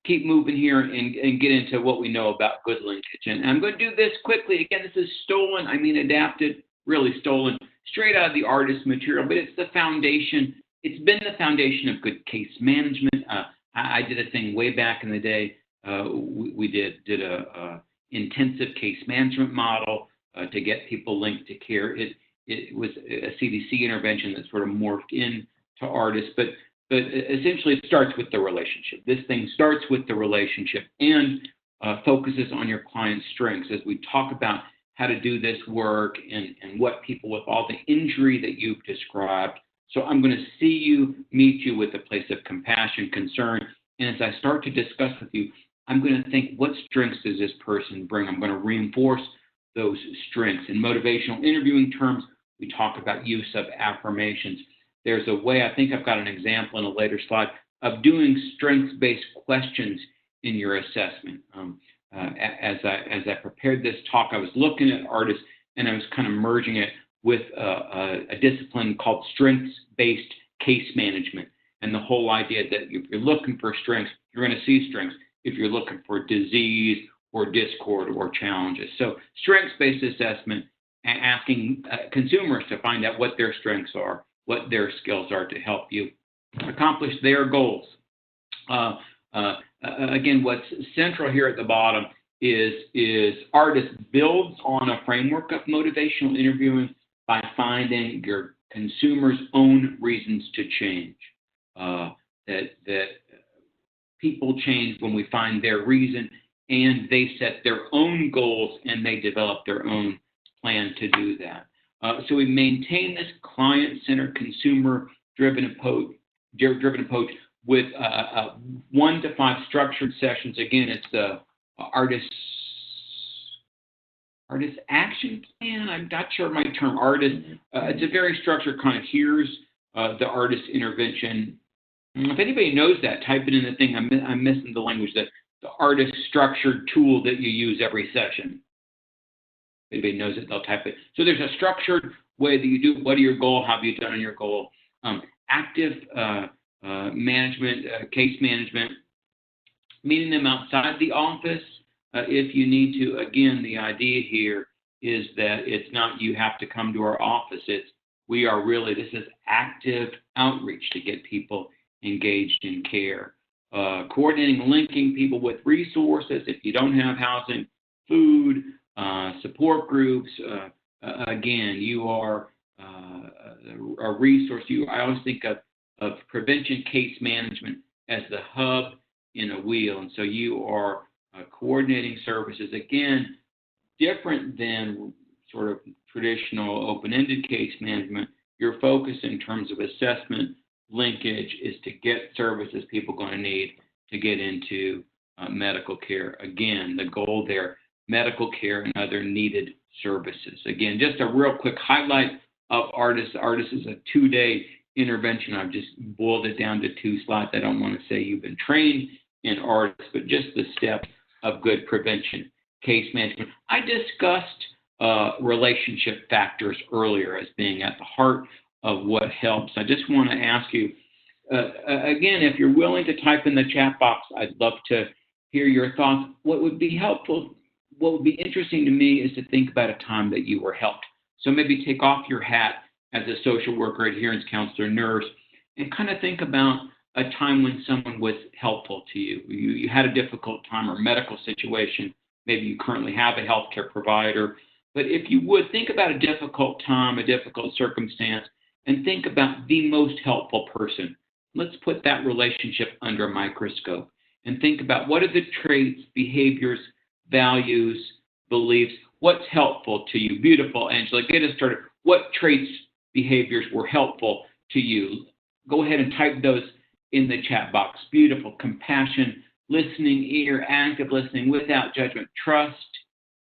keep moving here and get into what we know about good linkage. And I'm going to do this quickly. Again, this is stolen, adapted, really stolen, straight out of the artist material, but it's the foundation. It's been the foundation of good case management. I did a thing way back in the day. We did a intensive case management model to get people linked to care. It was a CDC intervention that sort of morphed into artists, but essentially it starts with the relationship. This thing starts with the relationship and focuses on your client's strengths as we talk about how to do this work and what people with all the injury that you've described. So I'm going to meet you with a place of compassion, concern, and as I start to discuss with you, I'm going to think, what strengths does this person bring? I'm going to reinforce those strengths. In motivational interviewing terms, we talk about use of affirmations. There's a way, I think I've got an example in a later slide, of doing strengths-based questions in your assessment. As I prepared this talk, I was looking at artists and I was kind of merging it with a discipline called strengths-based case management. And the whole idea that if you're looking for strengths, you're going to see strengths. If you're looking for disease or discord or challenges. So strengths-based assessment, asking consumers to find out what their strengths are, what their skills are to help you accomplish their goals. Again, what's central here at the bottom is artist builds on a framework of motivational interviewing by finding your consumer's own reasons to change. That people change when we find their reason, and they set their own goals and they develop their own plan to do that. So we maintain this client-centered, consumer-driven approach with 1 to 5 structured sessions. Again, it's the artist action plan. I'm not sure my term artist. It's a very structured kind of here's the artist intervention. If anybody knows that, type it in the thing. I'm missing the language. The artist structured tool that you use every session. If anybody knows it, they'll type it. So there's a structured way that you do. What are your goals? How have you done on your goal? Active management, case management, meeting them outside the office if you need to. Again, the idea here is that it's not you have to come to our office. This is active outreach to get people engaged in care. Coordinating, linking people with resources if you don't have housing, food, support groups. Again, you are a resource. I always think of prevention case management as the hub in a wheel. And so you are coordinating services. Again, different than sort of traditional open-ended case management. Your focus in terms of assessment, linkage is to get services people are going to need to get into medical care. Again, the goal there, medical care and other needed services. Again, just a real quick highlight of Artist. Artist is a 2-day intervention. I've just boiled it down to 2 slides. I don't want to say you've been trained in Artist, but just the steps of good prevention case management. I discussed relationship factors earlier as being at the heart of what helps. I just want to ask you, again, if you're willing to type in the chat box, I'd love to hear your thoughts. What would be helpful, what would be interesting to me is to think about a time that you were helped. So maybe take off your hat as a social worker, adherence counselor, nurse, and kind of think about a time when someone was helpful to you. You had a difficult time or medical situation. Maybe you currently have a healthcare provider. But if you would, think about a difficult time, a difficult circumstance, and think about the most helpful person. Let's put that relationship under a microscope and think about what are the traits, behaviors, values, beliefs, what's helpful to you. Beautiful, Angela. Get us started. What traits, behaviors were helpful to you? Go ahead and type those in the chat box. Beautiful. Compassion, listening ear, active listening without judgment, trust,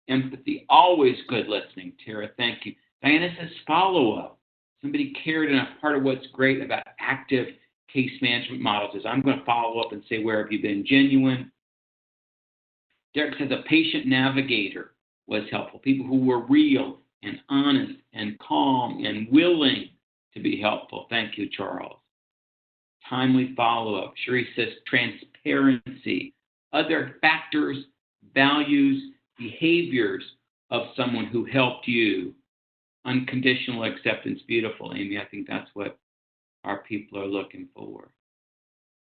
empathy, always good listening. Tara, thank you. Diana says follow-up. Somebody cared enough. Part of what's great about active case management models is I'm going to follow up and say, where have you been genuine? Derek says a patient navigator was helpful. People who were real and honest and calm and willing to be helpful. Thank you, Charles. Timely follow-up. Cherie says transparency. Other factors, values, behaviors of someone who helped you. Unconditional acceptance. Beautiful, Amy. I think that's what our people are looking for.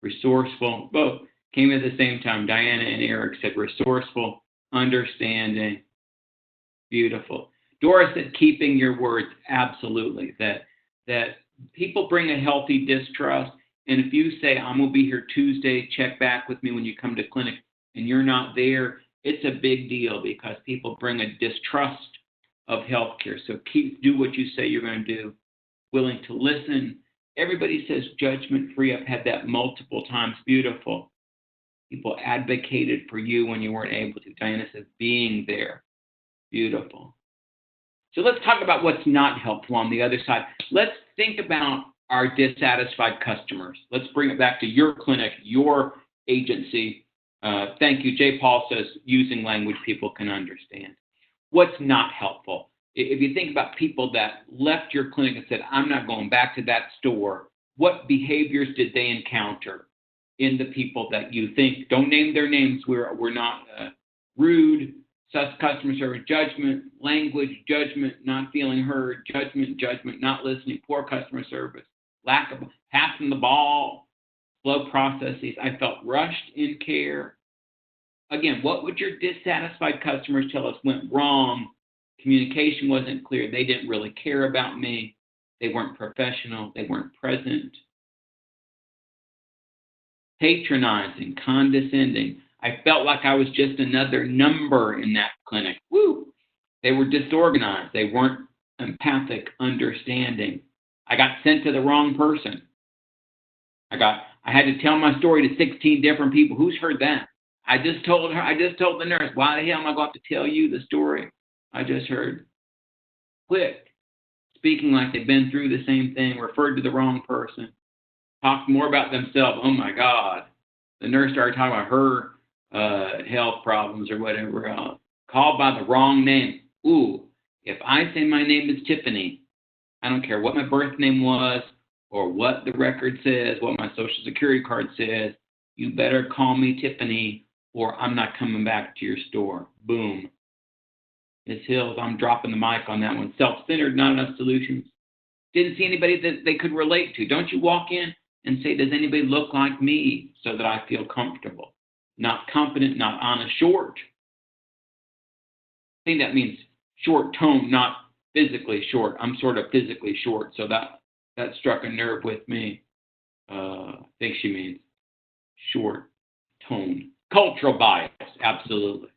Resourceful. Both came at the same time. Diana and Eric said resourceful, understanding. Beautiful. Dora said keeping your words. Absolutely. That people bring a healthy distrust. And if you say, I'm going to be here Tuesday, check back with me when you come to clinic, and you're not there, it's a big deal because people bring a distrust of healthcare. So do what you say you're going to do. Willing to listen. Everybody says judgment-free. I've had that multiple times. Beautiful. People advocated for you when you weren't able to. Diana says being there. Beautiful. So let's talk about what's not helpful on the other side. Let's think about our dissatisfied customers. Let's bring it back to your clinic, your agency. Thank you. Jay Paul says using language people can understand. What's not helpful? If you think about people that left your clinic and said, I'm not going back to that store, what behaviors did they encounter in the people that you think, don't name their names, we're not rude, sus customer service, judgment, language, judgment, not feeling heard, judgment, not listening, poor customer service, lack of passing the ball, slow processes. I felt rushed in care. Again, what would your dissatisfied customers tell us went wrong? Communication wasn't clear. They didn't really care about me. They weren't professional. They weren't present. Patronizing, condescending. I felt like I was just another number in that clinic. Woo! They were disorganized. They weren't empathic, understanding. I got sent to the wrong person. I had to tell my story to 16 different people. Who's heard that? I just told the nurse. Why the hell am I going to have to tell you the story I just heard? Quick. Speaking like they've been through the same thing, referred to the wrong person, talked more about themselves. Oh my God. The nurse started talking about her health problems or whatever else. Called by the wrong name. Ooh, if I say my name is Tiffany, I don't care what my birth name was or what the record says, what my social security card says, you better call me Tiffany or I'm not coming back to your store. Boom. Ms. Hills, I'm dropping the mic on that one. Self-centered, not enough solutions. Didn't see anybody that they could relate to. Don't you walk in and say, does anybody look like me so that I feel comfortable? Not confident, not honest, short. I think that means short tone, not physically short. I'm sort of physically short, so that struck a nerve with me. I think she means short tone. Cultural bias, absolutely.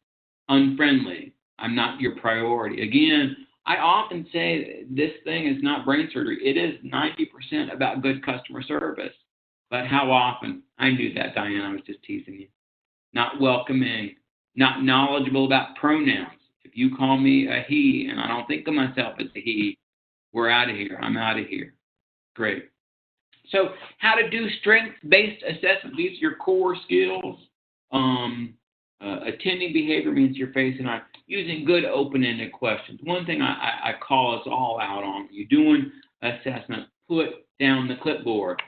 Unfriendly. I'm not your priority. Again, I often say this thing is not brain surgery. It is 90% about good customer service. But how often? I knew that, Diane. I was just teasing you. Not welcoming. Not knowledgeable about pronouns. If you call me a he and I don't think of myself as a he, we're out of here. I'm out of here. Great. So how to do strengths-based assessment. These are your core skills. Attending behavior means you're facing on using good open-ended questions. One thing I call us all out on, you're doing assessment, put down the clipboard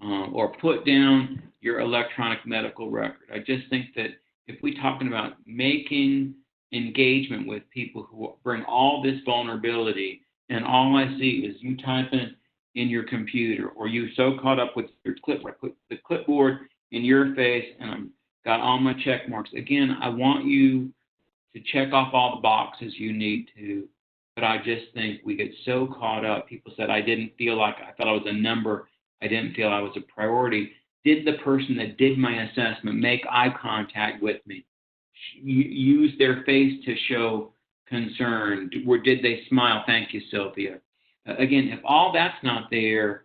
or put down your electronic medical record. I just think that if we're talking about making engagement with people who bring all this vulnerability and all I see is you typing in your computer or you so caught up with your clipboard, put the clipboard in your face and I'm got all my check marks. Again, I want you to check off all the boxes you need to, but I just think we get so caught up. People said, I thought I was a number. I didn't feel I was a priority. Did the person that did my assessment make eye contact with me? Use their face to show concern? Or did they smile? Thank you, Sylvia. Again, if all that's not there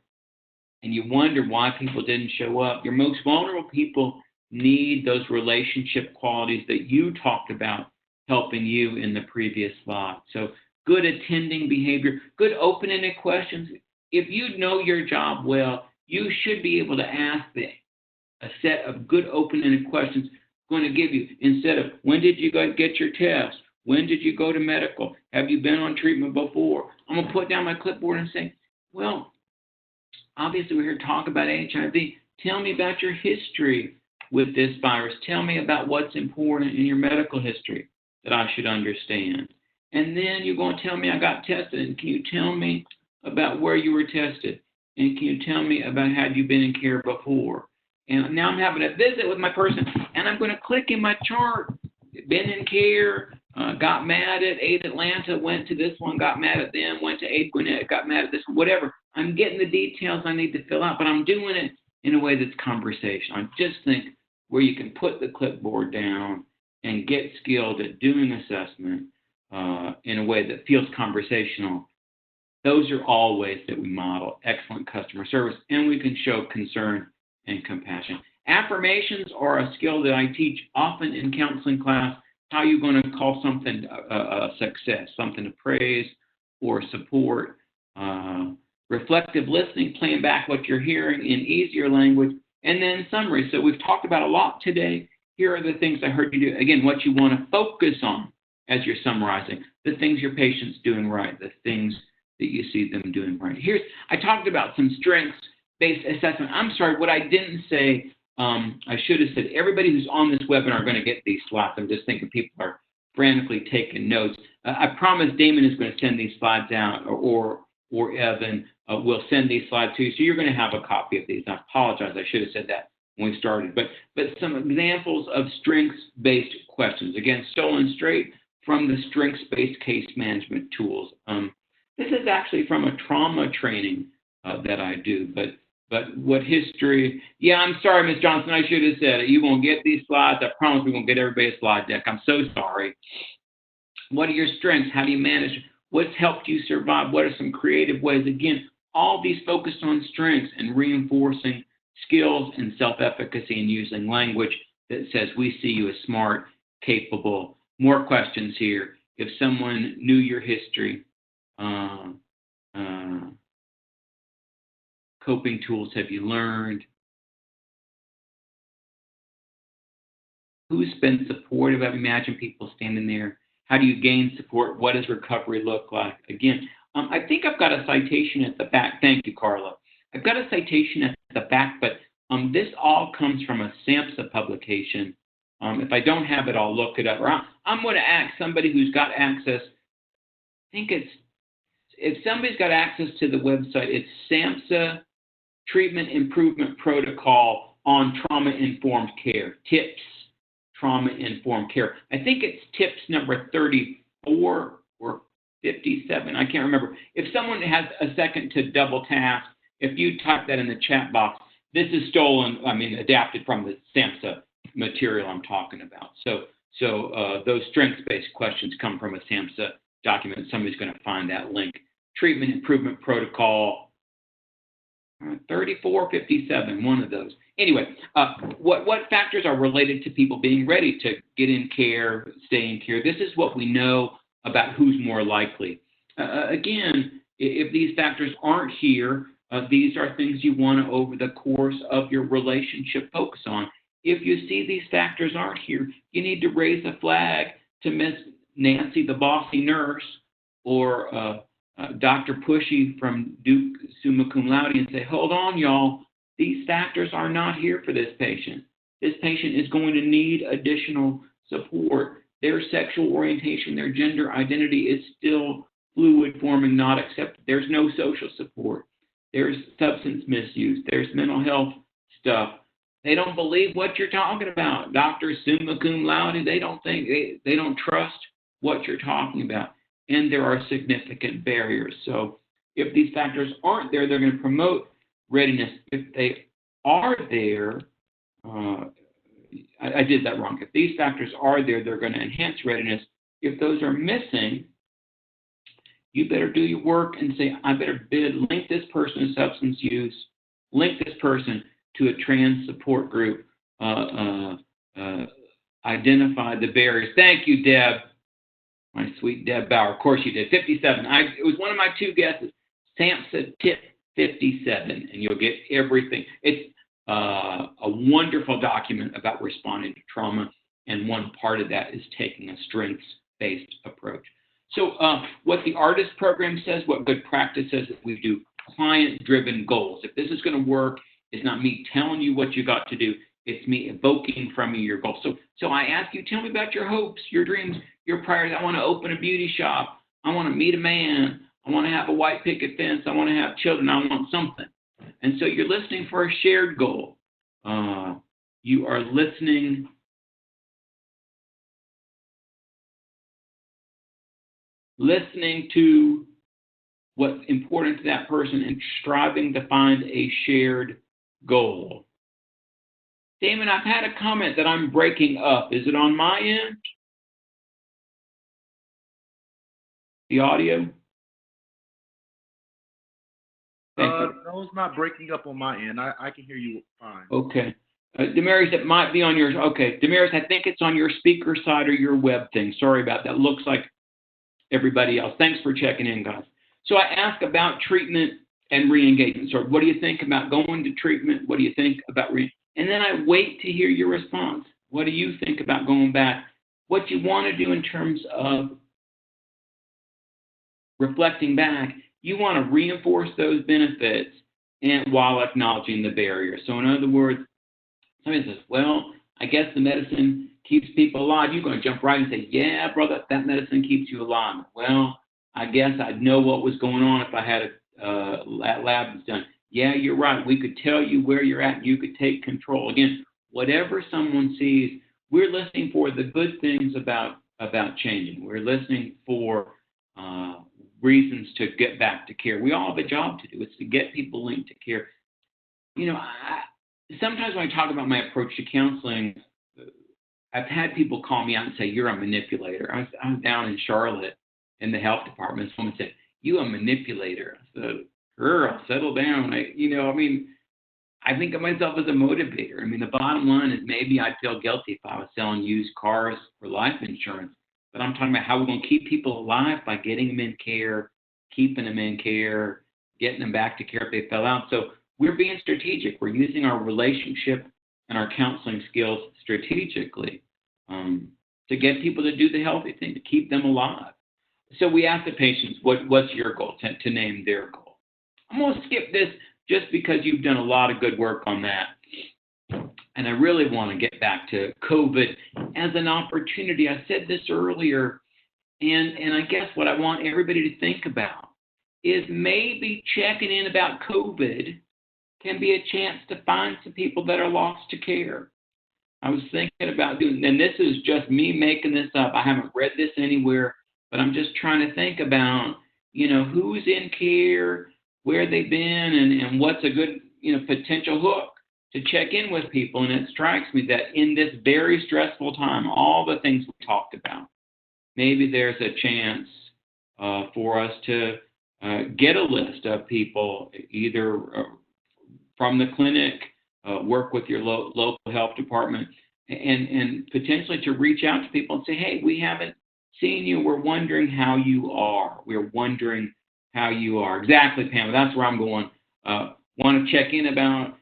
and you wonder why people didn't show up, your most vulnerable people need those relationship qualities that you talked about helping you in the previous slide. So good attending behavior, good open-ended questions. If you know your job well, you should be able to ask a set of good open-ended questions going to give you, instead of when did you go get your test? When did you go to medical? Have you been on treatment before? I'm going to put down my clipboard and say, well, obviously we're here to talk about HIV. Tell me about your history with this virus. Tell me about what's important in your medical history that I should understand. And then you're going to tell me I got tested. And can you tell me about where you were tested? And can you tell me about had you been in care before? And now I'm having a visit with my person, and I'm going to click in my chart. Been in care, got mad at Aid Atlanta, went to this one, got mad at them, went to Aid Gwinnett, got mad at this one, whatever. I'm getting the details I need to fill out, but I'm doing it in a way that's conversational. I just think where you can put the clipboard down and get skilled at doing assessment in a way that feels conversational. Those are all ways that we model excellent customer service, and we can show concern and compassion. Affirmations are a skill that I teach often in counseling class. How you're going to call something a success, something to praise or support. Reflective listening, playing back what you're hearing in easier language, and then summary. So we've talked about a lot today. Here are the things I heard you do. Again, what you want to focus on as you're summarizing, the things your patient's doing right, the things that you see them doing right. I talked about some strengths-based assessment. I'm sorry, what I didn't say, I should have said, everybody who's on this webinar are going to get these slides. I'm just thinking people are frantically taking notes. I promise Damon is going to send these slides out, or Evan will send these slides to you. So you're going to have a copy of these. I apologize, I should have said that when we started. But some examples of strengths-based questions. Again, stolen straight from the strengths-based case management tools. This is actually from a trauma training that I do, but what history? Yeah, I'm sorry, Ms. Johnson, I should have said it. You won't get these slides. I promise we won't get everybody a slide deck. I'm so sorry. What are your strengths? How do you manage? What's helped you survive? What are some creative ways? Again, all these focused on strengths and reinforcing skills and self-efficacy and using language that says we see you as smart, capable. More questions here. If someone knew your history, coping tools have you learned? Who's been supportive? I imagine people standing there. How do you gain support? What does recovery look like? Again, I think I've got a citation at the back. Thank you, Carla. I've got a citation at the back, but this all comes from a SAMHSA publication. If I don't have it, I'll look it up. Or I'm going to ask somebody who's got access. I think if somebody's got access to the website, it's SAMHSA Treatment Improvement Protocol on Trauma-Informed Care, TIPS, Trauma-Informed Care. I think it's TIPS number 34 or 57. I can't remember. If someone has a second to double task, if you type that in the chat box, this is adapted from the SAMHSA material I'm talking about. So those strengths-based questions come from a SAMHSA document. Somebody's going to find that link. Treatment Improvement Protocol 3457, one of those. Anyway, what factors are related to people being ready to get in care, stay in care? This is what we know about who's more likely. Again, if these factors aren't here, these are things you want to, over the course of your relationship, focus on. If you see these factors aren't here, you need to raise a flag to Miss Nancy, the bossy nurse, or Dr. Pushy from Duke Summa Cum Laude, and say, hold on, y'all. These factors are not here for this patient. This patient is going to need additional support. Their sexual orientation, their gender identity is still fluid, forming, not accepted. There's no social support. There's substance misuse. There's mental health stuff. They don't believe what you're talking about. Dr. Summa Cum Laude, they don't trust what you're talking about. And there are significant barriers. So if these factors aren't there, they're going to promote readiness. If they are there, I did that wrong. If these factors are there, they're going to enhance readiness. If those are missing, you better do your work and say, I better link this person to substance use, link this person to a trans support group, identify the barriers. Thank you, Deb. My sweet Deb Bauer. Of course you did. 57. It was one of my two guesses. Samson tip 57, and you'll get everything. It's a wonderful document about responding to trauma, and one part of that is taking a strengths-based approach. So what the artist program says, what good practice says, is we do client-driven goals. If this is going to work, it's not me telling you what you got to do. It's me evoking from you your goals. So I ask you, tell me about your hopes, your dreams, your prayers. I want to open a beauty shop. I want to meet a man. I want to have a white picket fence. I want to have children. I want something. And so you're listening for a shared goal. You are listening to what's important to that person and striving to find a shared goal. Damon, I've had a comment that I'm breaking up. Is it on my end? The audio?
No, it's not breaking up on my end. I can hear you fine.
Okay. Damaris, it might be on yours. Okay. Damaris, I think it's on your speaker side or your web thing. Sorry about that. Looks like everybody else. Thanks for checking in, guys. So I ask about treatment and re-engagement. So what do you think about going to treatment? What do you think about and then I wait to hear your response. What do you think about going back? What you want to do in terms of reflecting back, you want to reinforce those benefits and while acknowledging the barriers. So in other words, somebody says, well, I guess the medicine keeps people alive. You're going to jump right and say, yeah, brother, that medicine keeps you alive. Well, I guess I'd know what was going on if I had a lab was done. Yeah, you're right. We could tell you where you're at. You could take control. Again, whatever someone sees, we're listening for the good things about changing. We're listening for reasons to get back to care. We all have a job to do. It's to get people linked to care. You know, sometimes when I talk about my approach to counseling, I've had people call me out and say, you're a manipulator. I was down in Charlotte in the health department. Someone said, you a manipulator. I said, girl, settle down. I think of myself as a motivator. I mean, the bottom line is maybe I'd feel guilty if I was selling used cars for life insurance. But I'm talking about how we're going to keep people alive by getting them in care, keeping them in care, getting them back to care if they fell out. So we're being strategic. We're using our relationship and our counseling skills strategically to get people to do the healthy thing, to keep them alive. So we ask the patients, what's your goal, to name their goal. I'm going to skip this just because you've done a lot of good work on that. And I really want to get back to COVID as an opportunity. I said this earlier, and I guess what I want everybody to think about is maybe checking in about COVID can be a chance to find some people that are lost to care. I was thinking about doing, and this is just me making this up. I haven't read this anywhere, but I'm just trying to think about, who's in care, where they've been, and what's a good, potential hook to check in with people. And it strikes me that in this very stressful time, all the things we talked about, maybe there's a chance for us to get a list of people, either from the clinic, work with your local health department, and potentially to reach out to people and say, hey, we haven't seen you. We're wondering how you are. We're wondering how you are. Exactly, Pamela. That's where I'm going. Want to check in about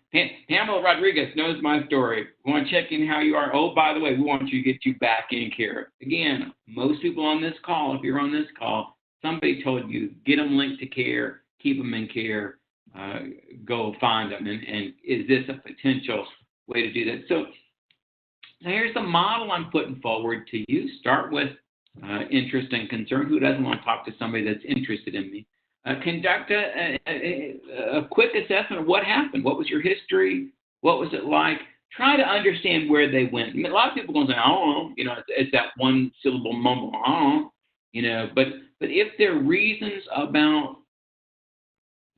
Pamela Rodriguez knows my story. We want to check in how you are. Oh, by the way, we want you to get you back in care. Again, most people on this call, if you're on this call, somebody told you, get them linked to care, keep them in care, go find them. And is this a potential way to do that? So here's the model I'm putting forward to you. Start with interest and concern. Who doesn't want to talk to somebody that's interested in me? Conduct a quick assessment of what happened. What was your history? What was it like? Try to understand where they went. A lot of people are going to say, I don't know. It's that one syllable mumble. I don't know. But if there are reasons about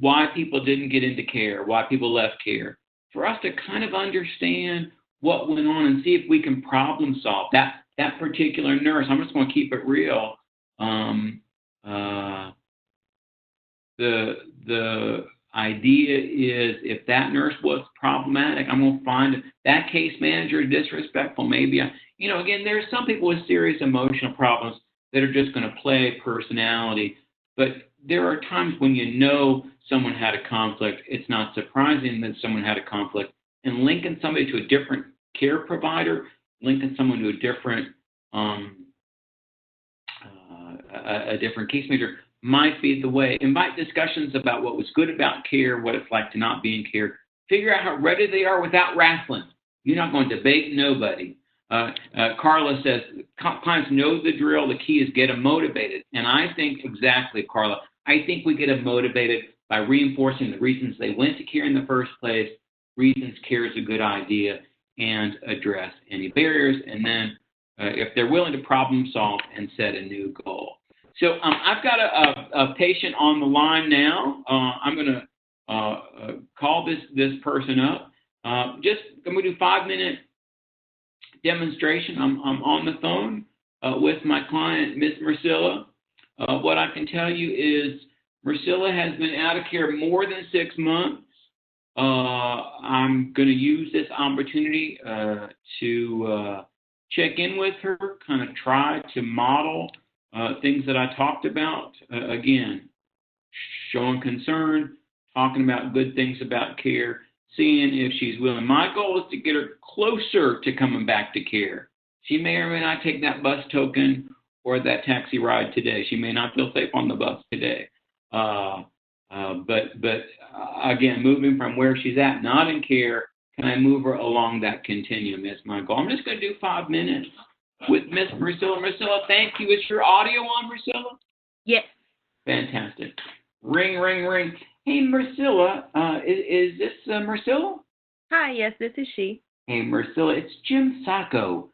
why people didn't get into care, why people left care, for us to kind of understand what went on and see if we can problem solve that particular nurse. I'm just going to keep it real. The idea is if that nurse was problematic, I'm going to find that case manager disrespectful. Maybe, again, there's some people with serious emotional problems. that are just going to play personality. But there are times when you know someone had a conflict. It's not surprising that someone had a conflict. And linking somebody to a different care provider, linking someone to a different a different case manager might be the way. Invite discussions about what was good about care, what it's like to not be in care. Figure out how ready they are without wrestling. You're not going to debate nobody. Carla says, clients know the drill. The key is get them motivated. And I think exactly, Carla, I think we get them motivated by reinforcing the reasons they went to care in the first place, reasons care is a good idea, and address any barriers. And then if they're willing to problem solve and set a new goal. So I've got a patient on the line now. I'm going to call this person up. I'm going to do 5-minute demonstration. I'm on the phone with my client, Miss Marcilla. What I can tell you is Marcilla has been out of care more than 6 months. I'm going to use this opportunity to check in with her, kind of try to model things that I talked about. Again, showing concern, talking about good things about care, seeing if she's willing. My goal is to get her closer to coming back to care. She may or may not take that bus token or that taxi ride today. She may not feel safe on the bus today. But again, moving from where she's at, not in care, can I move her along that continuum is my goal. I'm just going to do 5 minutes with Miss Marcilla. Marcilla, thank you. Is your audio on, Marcilla?
Yes.
Fantastic. Ring, ring, ring. Hey, Marcilla, is this Marcilla?
Hi, yes, this is she.
Hey, Marcilla, it's Jim Sacco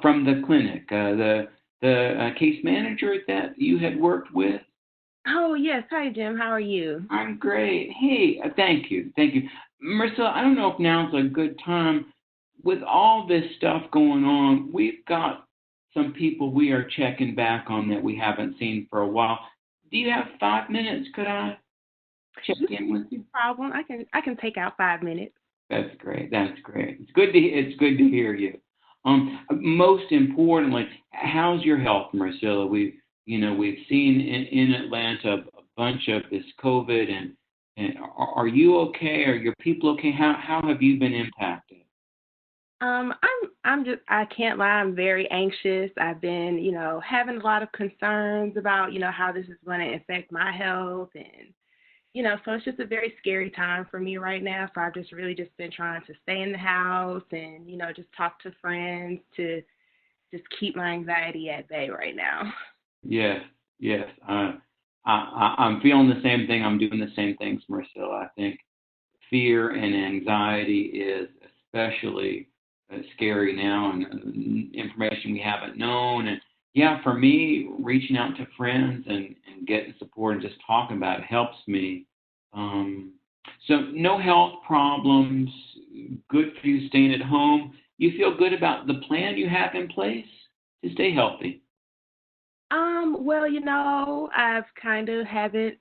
from the clinic, the case manager that you had worked with.
Oh, yes. Hi, Jim. How are you?
I'm great. Hey, thank you. Marcilla, I don't know if now's a good time. With all this stuff going on, we've got some people we are checking back on that we haven't seen for a while. Do you have 5 minutes? Could I check in with you?
No problem. I can take out 5 minutes.
That's great. It's good to hear you. Most importantly, how's your health, Marcilla? We've seen in Atlanta a bunch of this COVID, and are you okay? Are your people okay? How have you been impacted?
I can't lie, I'm very anxious. I've been, having a lot of concerns about, how this is going to affect my health, and so it's just a very scary time for me right now. So I've just really just been trying to stay in the house and, just talk to friends to just keep my anxiety at bay right now.
Yes. I'm feeling the same thing. I'm doing the same things, Marcilla. I think fear and anxiety is especially scary now, and information we haven't known. And yeah, for me, reaching out to friends and getting support and just talking about it helps me. So no health problems, good for you staying at home. You feel good about the plan you have in place to stay healthy?
Well, I've kind of haven't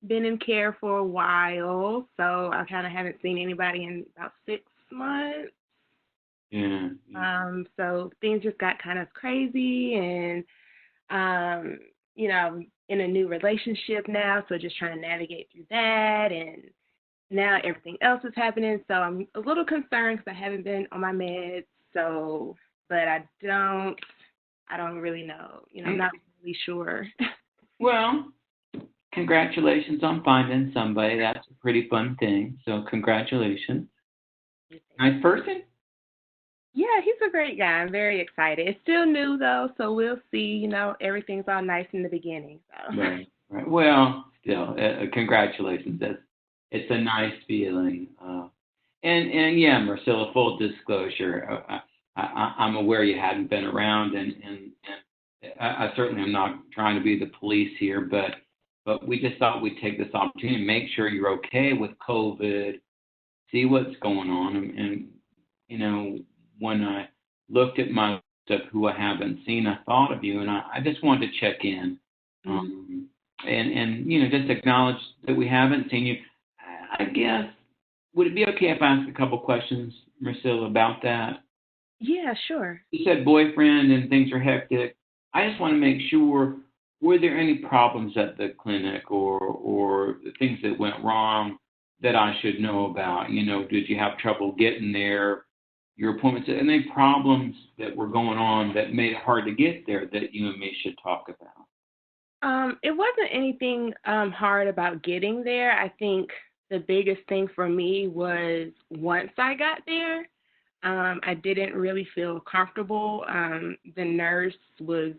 been in care for a while, so I kind of haven't seen anybody in about 6 months.
Yeah.
So things just got kind of crazy, and I'm in a new relationship now, so just trying to navigate through that, and now everything else is happening, so I'm a little concerned because I haven't been on my meds, but I don't really know, I'm not really sure.
Well, congratulations on finding somebody. That's a pretty fun thing, so congratulations. Nice person?
Yeah, he's a great guy. I'm very excited. It's still new, though, so we'll see. Everything's all nice in the beginning. So.
Right. Well, still, congratulations. It's a nice feeling. And yeah, Marcilla, full disclosure, I'm aware you hadn't been around, and I certainly am not trying to be the police here, but we just thought we'd take this opportunity to make sure you're okay with COVID, see what's going on, and when I looked at my list of who I haven't seen, I thought of you, and I just wanted to check in, and just acknowledge that we haven't seen you. I guess, would it be okay if I ask a couple questions, Marcilla, about that?
Yeah, sure.
You said boyfriend and things are hectic. I just want to make sure, were there any problems at the clinic or things that went wrong that I should know about? You know, did you have trouble getting there, your appointments, and any problems that were going on that made it hard to get there that you and me should talk about?
It wasn't anything hard about getting there. I think the biggest thing for me was once I got there, I didn't really feel comfortable. The nurse was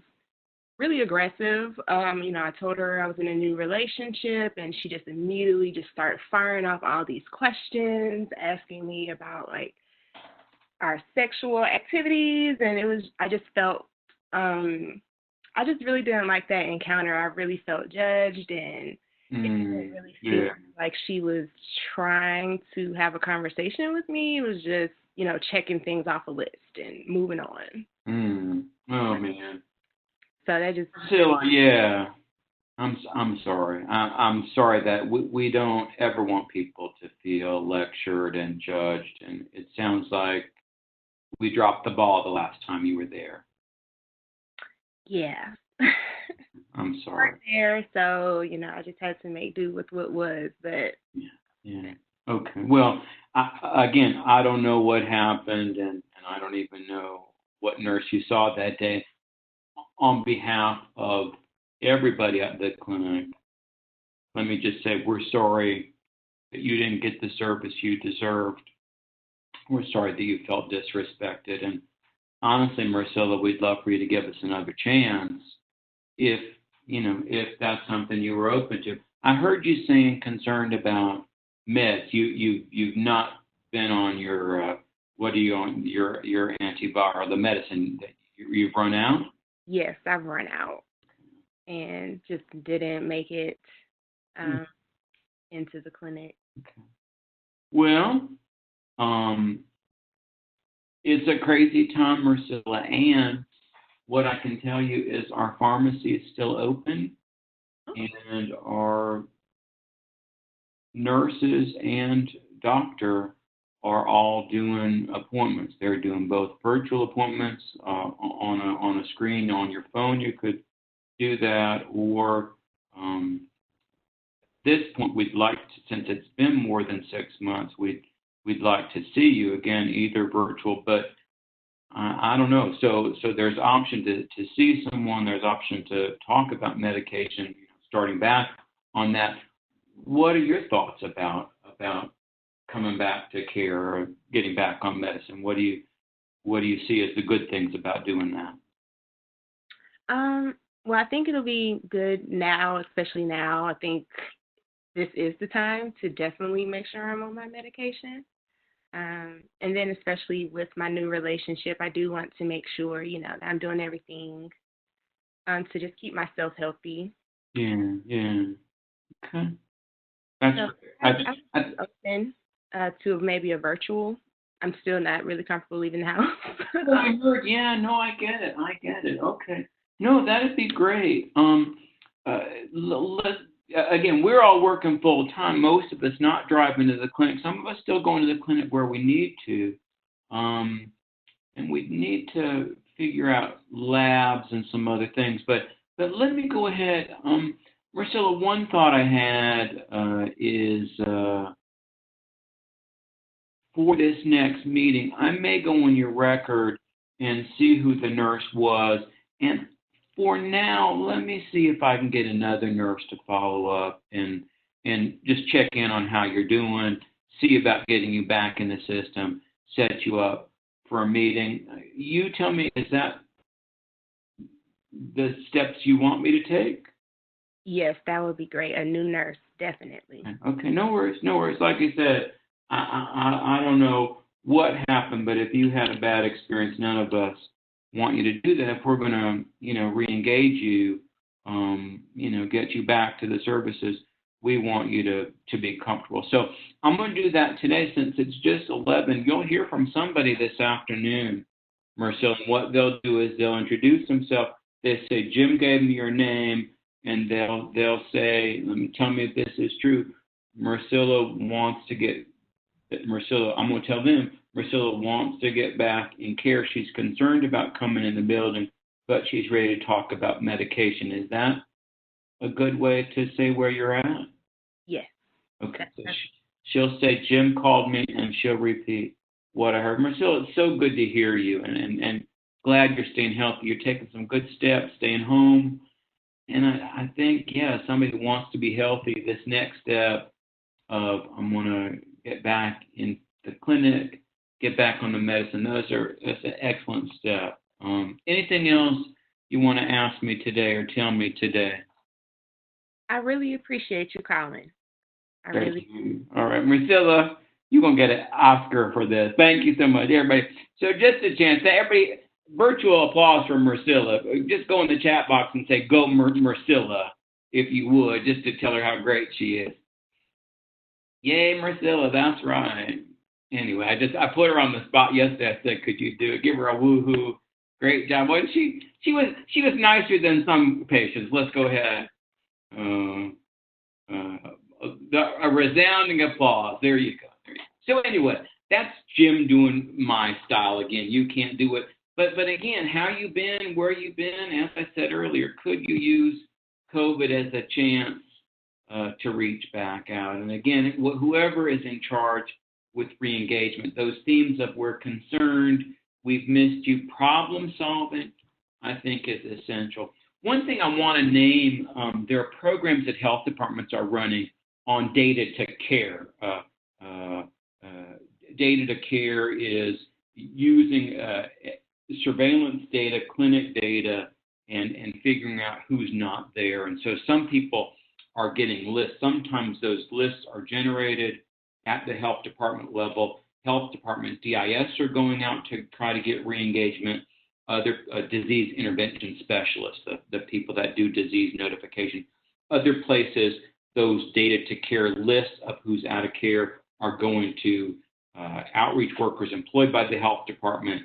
really aggressive. I told her I was in a new relationship, and she just immediately just started firing off all these questions, asking me about like our sexual activities, and I just felt, I just really didn't like that encounter. I really felt judged, and it didn't really feel like she was trying to have a conversation with me. It was just, checking things off a list and moving on.
Oh man.
So that just.
Priscilla, yeah. I'm sorry. I'm sorry that we don't ever want people to feel lectured and judged, and it sounds like we dropped the ball the last time you were there.
Yeah.
I'm sorry.
There, so I just had to make do with what was, but.
Yeah. Okay. Well, again, I don't know what happened, and I don't even know what nurse you saw that day. On behalf of everybody at the clinic, let me just say we're sorry that you didn't get the service you deserved. We're sorry that you felt disrespected. And honestly, Marcella, we'd love for you to give us another chance if that's something you were open to. I heard you saying concerned about meds. You've not been on your what are you on your antiviral, the medicine that you've run out?
Yes, I've run out and just didn't make it into the clinic.
Okay. Well, it's a crazy time, Marcella, and what I can tell you is our pharmacy is still open, and our nurses and doctor are all doing appointments. They're doing both virtual appointments on a screen on your phone. You could do that, or this point, we'd like to, since it's been more than 6 months, we'd like to see you again, either virtual, but I don't know. So there's option to see someone. There's option to talk about medication, starting back on that. What are your thoughts about coming back to care or getting back on medicine? What do you see as the good things about doing that?
Well, I think it'll be good now, especially now. I think this is the time to definitely make sure I'm on my medication. And then especially with my new relationship, I do want to make sure, that I'm doing everything to just keep myself healthy.
Yeah. Okay.
I'm open to maybe a virtual. I'm still not really comfortable leaving the house.
I heard. Yeah, no, I get it. Okay. No, that'd be great. Again, we're all working full time. Most of us not driving to the clinic. Some of us still going to the clinic where we need to. And we need to figure out labs and some other things. But let me go ahead. Marcella, one thought I had is for this next meeting, I may go on your record and see who the nurse was. And for now, let me see if I can get another nurse to follow up and just check in on how you're doing, see about getting you back in the system, set you up for a meeting. You tell me, is that the steps you want me to take?
Yes, that would be great. A new nurse, definitely.
Okay, no worries. Like I said, I don't know what happened, but if you had a bad experience, none of us want you to do that. If we're going to, re-engage you, get you back to the services, we want you to be comfortable. So I'm going to do that today since it's just 11. You'll hear from somebody this afternoon, Marcella. And what they'll do is they'll introduce themselves. They say, Jim gave me your name, and they'll say, tell me if this is true. Marcella, I'm going to tell them, Marcella wants to get back in care. She's concerned about coming in the building, but she's ready to talk about medication. Is that a good way to say where you're at?
Yes.
Okay. So she'll say, Jim called me, and she'll repeat what I heard. Marcella, it's so good to hear you, and glad you're staying healthy. You're taking some good steps, staying home. And I think, yeah, somebody who wants to be healthy, this next step of I'm going to get back in the clinic, get back on the medicine, that's an excellent step. Anything else you want to ask me today or tell me today?
I really appreciate you calling.
Thank you. All right, Marcella, you're going to get an Oscar for this. Thank you so much, everybody. So just a chance, everybody, virtual applause for Marcella. Just go in the chat box and say, go Marcella, if you would, just to tell her how great she is. Yay, Marcella, that's right. Anyway, I put her on the spot yesterday. I said, could you do it? Give her a woohoo. Great job. Well, she was nicer than some patients. Let's go ahead. A resounding applause. There you go. So anyway, that's Jim doing my style again. You can't do it. But again, how you been, where you been, as I said earlier, could you use COVID as a chance to reach back out? And again, whoever is in charge with re-engagement, those themes of we're concerned, we've missed you, problem solving, I think is essential. One thing I want to name, there are programs that health departments are running on data to care. Data to care is using surveillance data, clinic data, and figuring out who's not there. And so some people are getting lists. Sometimes those lists are generated at the health department level. Health department DIS are going out to try to get re-engagement. Other disease intervention specialists, the people that do disease notification. Other places, those data to care lists of who's out of care are going to outreach workers employed by the health department.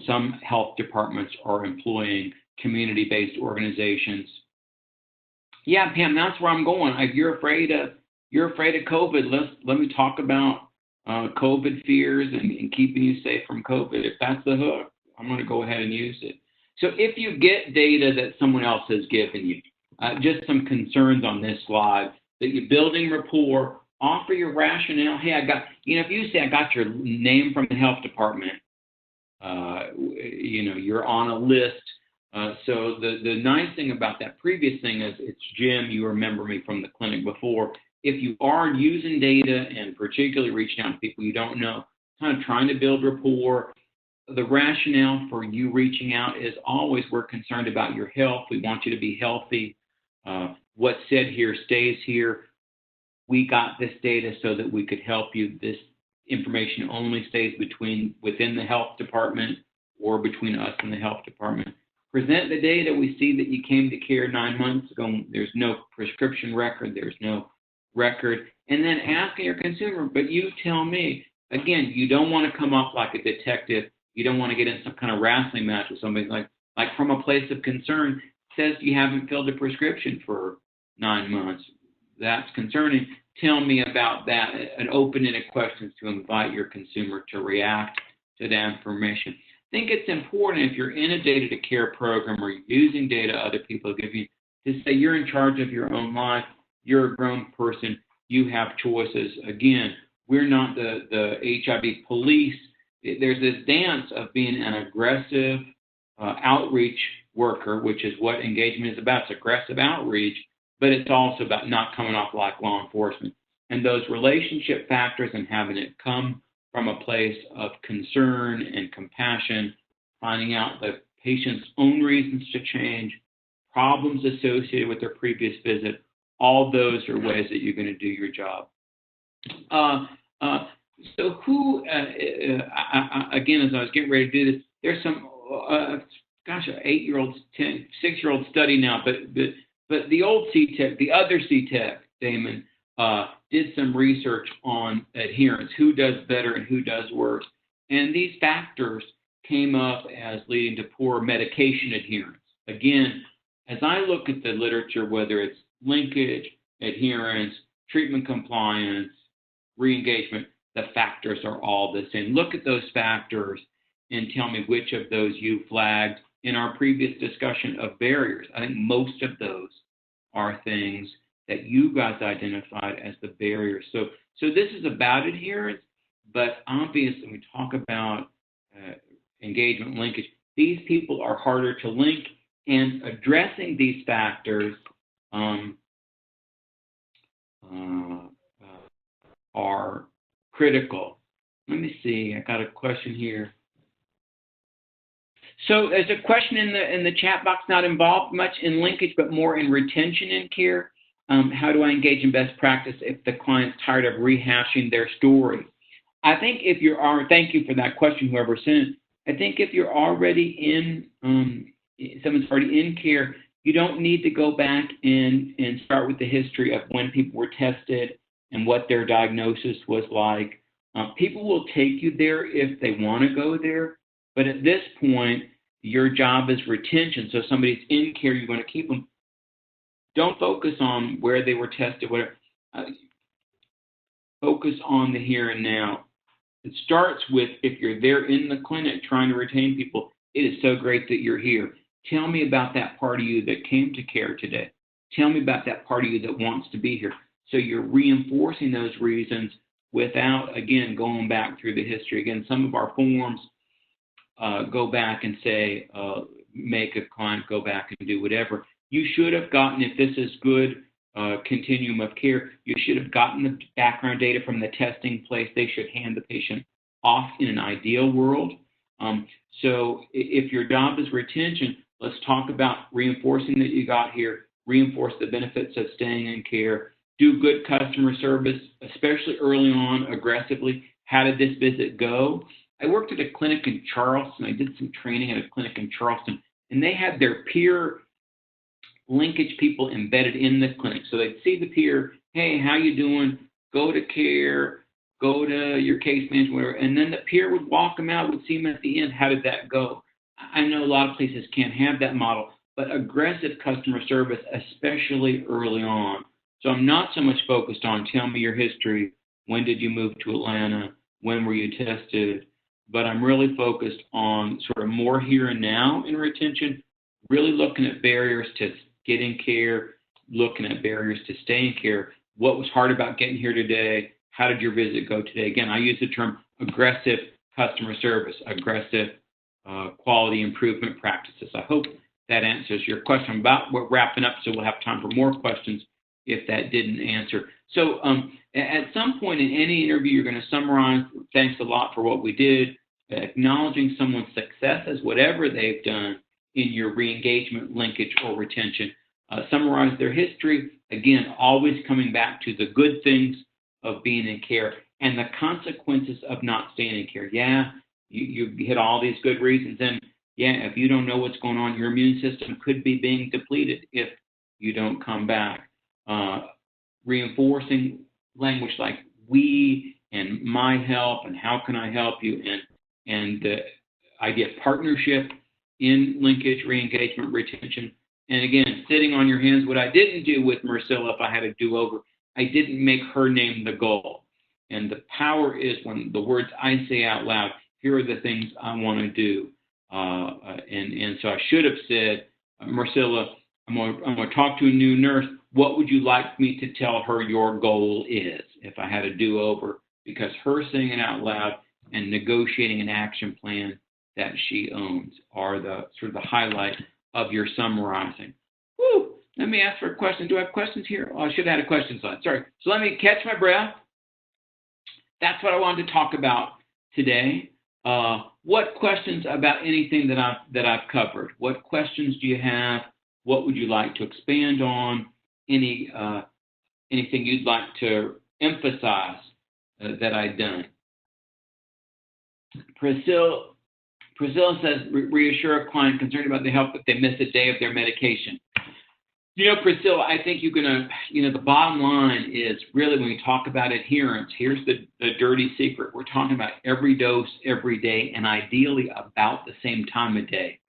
Some health departments are employing community-based organizations. Yeah, Pam, that's where I'm going. If you're afraid of COVID, let me talk about COVID fears and keeping you safe from COVID. If that's the hook, I'm going to go ahead and use it. So if you get data that someone else has given you, just some concerns on this slide, that you're building rapport, offer your rationale. Hey, if you say I got your name from the health department, you're on a list. So the nice thing about that previous thing is it's Jim, you remember me from the clinic before. If you are using data and particularly reaching out to people you don't know, kind of trying to build rapport, the rationale for you reaching out is always we're concerned about your health. We want you to be healthy. What's said here stays here. We got this data so that we could help you. This information only stays within the health department or between us and the health department. Present the data. We see that you came to care 9 months ago. There's no prescription record. There's no record. And then asking your consumer, but you tell me. Again, you don't want to come off like a detective. You don't want to get in some kind of wrestling match with somebody like from a place of concern, says you haven't filled a prescription for 9 months. That's concerning. Tell me about that. An open-ended questions to invite your consumer to react to that information. I think it's important if you're in a data to care program or using data other people give you to say you're in charge of your own life. You're a grown person. You have choices. Again, we're not the HIV police. There's this dance of being an aggressive outreach worker, which is what engagement is about. It's aggressive outreach, but it's also about not coming off like law enforcement. And those relationship factors and having it come from a place of concern and compassion, finding out the patient's own reasons to change, problems associated with their previous visit, all those are ways that you're going to do your job. So who, again, as I was getting ready to do this, there's some, 8-year-old, 6-year-old study now, but the old CTEC, the other CTEC, Damon, did some research on adherence, who does better and who does worse. And these factors came up as leading to poor medication adherence. Again, as I look at the literature, whether it's linkage, adherence, treatment compliance, re-engagement, the factors are all the same. Look at those factors and tell me which of those you flagged in our previous discussion of barriers. I think most of those are things that you guys identified as the barriers. So this is about adherence, but obviously when we talk about engagement linkage, these people are harder to link, and addressing these factors are critical. Let me see. I got a question here. So there's a question in the chat box, not involved much in linkage, but more in retention and care. How do I engage in best practice if the client's tired of rehashing their story? I think if you are, thank you for that question, whoever sent it. I think if you're already in, someone's already in care, you don't need to go back and start with the history of when people were tested and what their diagnosis was like. People will take you there if they want to go there, but at this point, your job is retention. So if somebody's in care, you're going to keep them. Don't focus on where they were tested, whatever. Focus on the here and now. It starts with, if you're there in the clinic trying to retain people, it is so great that you're here. Tell me about that part of you that came to care today. Tell me about that part of you that wants to be here. So you're reinforcing those reasons without, again, going back through the history. Again, some of our forms go back and say, make a client go back and do whatever. You should have gotten, if this is good continuum of care, you should have gotten the background data from the testing place. They should hand the patient off in an ideal world. So if your job is retention, let's talk about reinforcing that you got here, reinforce the benefits of staying in care, do good customer service, especially early on, aggressively. How did this visit go? I worked at a clinic in Charleston. I did some training at a clinic in Charleston, and they had their peer linkage people embedded in the clinic. So they'd see the peer, hey, how you doing? Go to care, go to your case management, whatever. And then the peer would walk them out, would see them at the end. How did that go? I know a lot of places can't have that model, but aggressive customer service, especially early on. So I'm not so much focused on tell me your history. When did you move to Atlanta? When were you tested? But I'm really focused on sort of more here and now in retention, really looking at barriers to getting care, looking at barriers to staying care. What was hard about getting here today? How did your visit go today? Again, I use the term aggressive customer service, aggressive quality improvement practices. I hope that answers your question. We're wrapping up, so we'll have time for more questions if that didn't answer. So at some point in any interview, you're going to summarize, thanks a lot for what we did, acknowledging someone's successes, whatever they've done in your re-engagement, linkage, or retention. Summarize their history. Again, always coming back to the good things of being in care and the consequences of not staying in care. Yeah, you hit all these good reasons. And yeah, if you don't know what's going on, your immune system could be being depleted if you don't come back. Reinforcing language like we and my help and how can I help you, and the idea of partnership in linkage, re-engagement, retention. And again, sitting on your hands. What I didn't do with Marcella, if I had a do-over, I didn't make her name the goal. And the power is when the words I say out loud, here are the things I want to do. And so I should have said, Marcella, I'm going to talk to a new nurse. What would you like me to tell her your goal is, if I had a do-over? Because her saying it out loud and negotiating an action plan that she owns are the sort of the highlight of your summarizing. Woo! Let me ask for a question. Do I have questions here? Oh, I should have had a question slide. Sorry. So let me catch my breath. That's what I wanted to talk about today. What questions about anything that I've covered? What questions do you have? What would you like to expand on? Anything you'd like to emphasize that I've done? Priscilla says, reassure a client concerned about the health if they miss a day of their medication. You know, Priscilla, I think you're going to, the bottom line is really when we talk about adherence, here's the dirty secret. We're talking about every dose, every day, and ideally about the same time of day.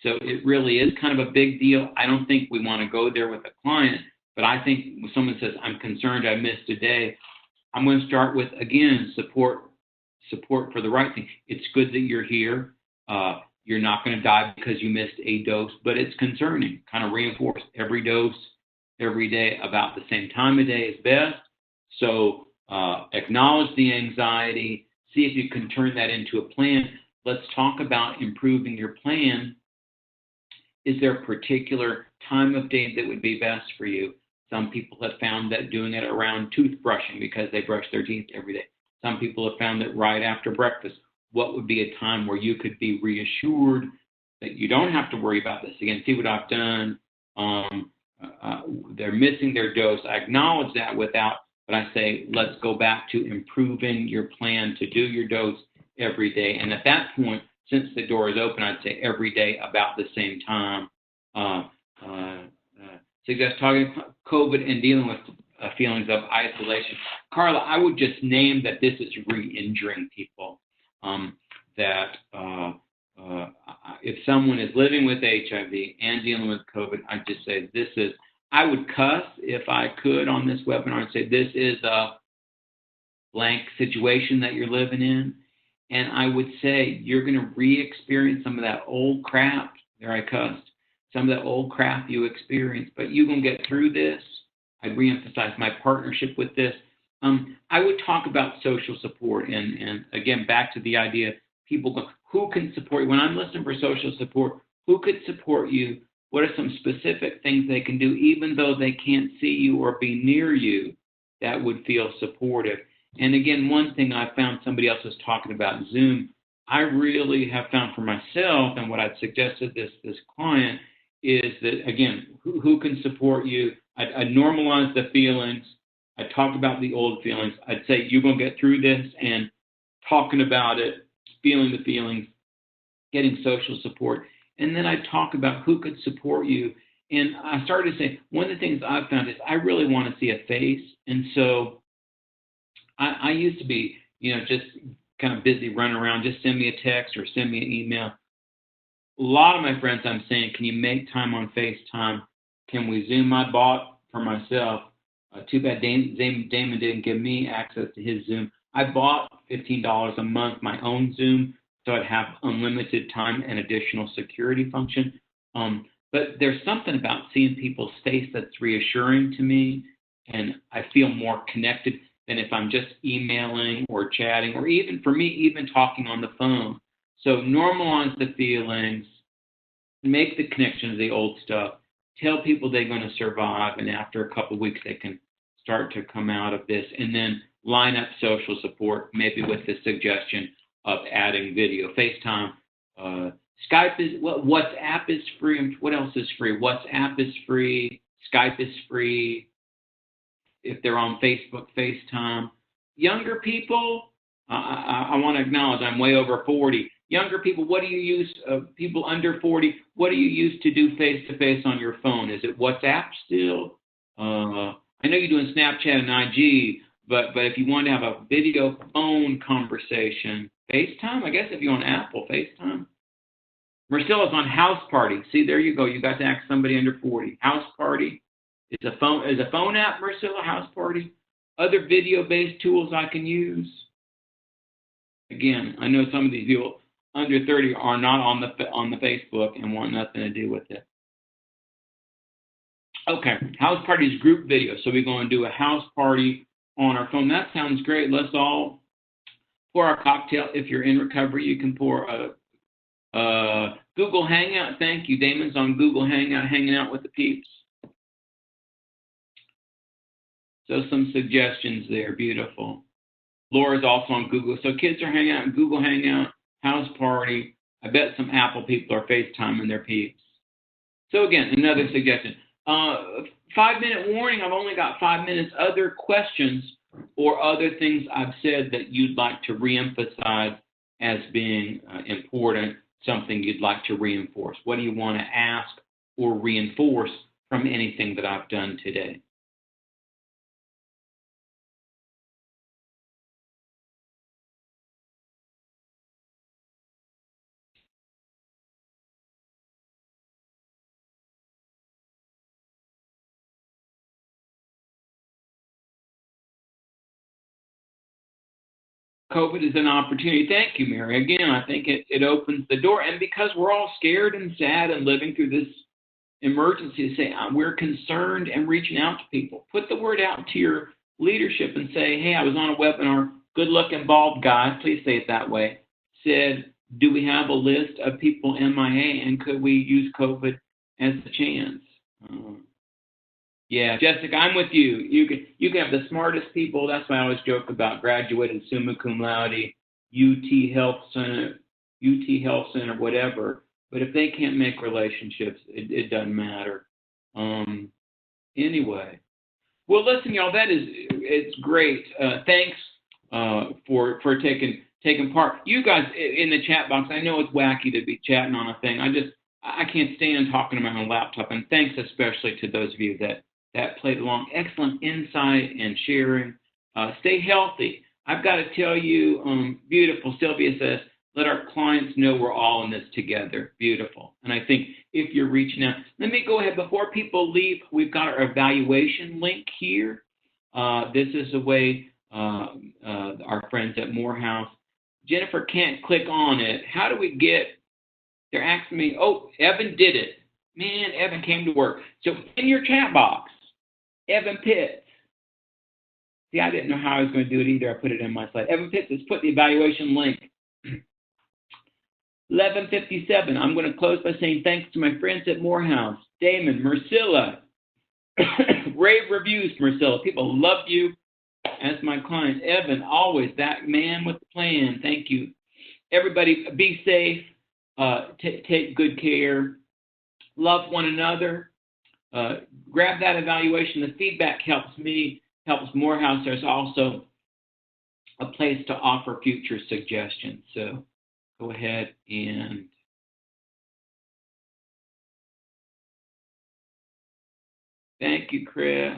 So it really is kind of a big deal. I don't think we want to go there with a client, but I think when someone says, I'm concerned I missed a day, I'm going to start with, again, support for the right thing. It's good that you're here. You're not going to die because you missed a dose, but it's concerning. Kind of reinforce every dose every day about the same time of day is best. So acknowledge the anxiety. See if you can turn that into a plan. Let's talk about improving your plan. Is there a particular time of day that would be best for you? Some people have found that doing it around toothbrushing because they brush their teeth every day. Some people have found that right after breakfast. What would be a time where you could be reassured that you don't have to worry about this? Again, see what I've done. They're missing their dose. I acknowledge that but I say, let's go back to improving your plan to do your dose every day. And at that point, since the door is open, I'd say every day about the same time. Suggest talking COVID and dealing with feelings of isolation. Carla, I would just name that this is re-injuring people. If someone is living with HIV and dealing with COVID, I'd just say I would cuss if I could on this webinar and say this is a blank situation that you're living in. And I would say you're going to re-experience some of that old crap. There I cussed. Some of that old crap you experienced, but you're going to get through this. I'd reemphasize my partnership with this. I would talk about social support, and again, back to the idea, people go, who can support you? When I'm listening for social support, who could support you? What are some specific things they can do, even though they can't see you or be near you, that would feel supportive? And again, one thing I found, somebody else was talking about Zoom. I really have found for myself, and what I'd suggested this client is that, again, who can support you? I'd normalize the feelings. I'd talk about the old feelings. I'd say, you're going to get through this, and talking about it, feeling the feelings, getting social support. And then I'd talk about who could support you. And I started to say, one of the things I've found is I really want to see a face. And so I used to be, just kind of busy running around, just send me a text or send me an email. A lot of my friends, I'm saying, can you make time on FaceTime? Can we Zoom? I bought for myself. Too bad Damon didn't give me access to his Zoom. I bought $15 a month my own Zoom, so I'd have unlimited time and additional security function. But there's something about seeing people's face that's reassuring to me, and I feel more connected than if I'm just emailing or chatting, or even, for me, even talking on the phone. So normalize the feelings, make the connection to the old stuff, tell people they're going to survive, and after a couple of weeks they can start to come out of this, and then line up social support, maybe with the suggestion of adding video. FaceTime, Skype is, WhatsApp is free, and what else is free? WhatsApp is free, Skype is free, if they're on Facebook, FaceTime. Younger people, I want to acknowledge I'm way over 40. Younger people, what do you use, people under 40, what do you use to do face-to-face on your phone? Is it WhatsApp still? I know you're doing Snapchat and IG, but if you want to have a video phone conversation, FaceTime, I guess if you're on Apple, FaceTime. Marcella's on House Party. See, there you go. You got to ask somebody under 40. House Party. Is a phone app, Marcella, House Party? Other video-based tools I can use? Again, I know some of these people under 30 are not on the Facebook and want nothing to do with it. Okay, house party is group video. So we're going to do a house party on our phone. That sounds great. Let's all pour a cocktail. If you're in recovery, you can pour a Google Hangout. Thank you. Damon's on Google Hangout, hanging out with the peeps. So some suggestions there. Beautiful. Laura's also on Google. So kids are hanging out in Google Hangout, house party. I bet some Apple people are FaceTiming their peeps. So again, another suggestion. 5-minute warning. I've only got 5 minutes. Other questions or other things I've said that you'd like to reemphasize as being important, something you'd like to reinforce. What do you want to ask or reinforce from anything that I've done today? COVID is an opportunity. Thank you, Mary. Again, I think it opens the door. And because we're all scared and sad and living through this emergency, to say we're concerned and reaching out to people. Put the word out to your leadership and say, hey, I was on a webinar, good-looking bald guy, please say it that way, said, do we have a list of people MIA, and could we use COVID as a chance? Yeah, Jessica, I'm with you. You can have the smartest people. That's why I always joke about graduated summa cum laude, UT Health Center, whatever. But if they can't make relationships, it doesn't matter. Anyway, well, listen, y'all. It's great. Thanks for taking part. You guys in the chat box. I know it's wacky to be chatting on a thing. I can't stand talking to my own laptop. And thanks especially to those of you that played along. Excellent insight and sharing. Stay healthy. I've got to tell you, beautiful. Sylvia says, let our clients know we're all in this together. Beautiful. And I think if you're reaching out, let me go ahead. Before people leave, we've got our evaluation link here. This is a way our friends at Morehouse. Jennifer can't click on it. How do we get, they're asking me, oh, Evan did it. Man, Evan came to work. So in your chat box, Evan Pitts. See, I didn't know how I was going to do it either. I put it in my slide. Evan Pitts has put the evaluation link. 11:57. I'm going to close by saying thanks to my friends at Morehouse, Damon, Marcilla. Rave reviews, Marcilla. People love you as my client. Evan, always that man with the plan. Thank you. Everybody, be safe. Take good care. Love one another. Grab that evaluation. The feedback helps me, helps Morehouse. There's also a place to offer future suggestions. So go ahead and thank you, Chris.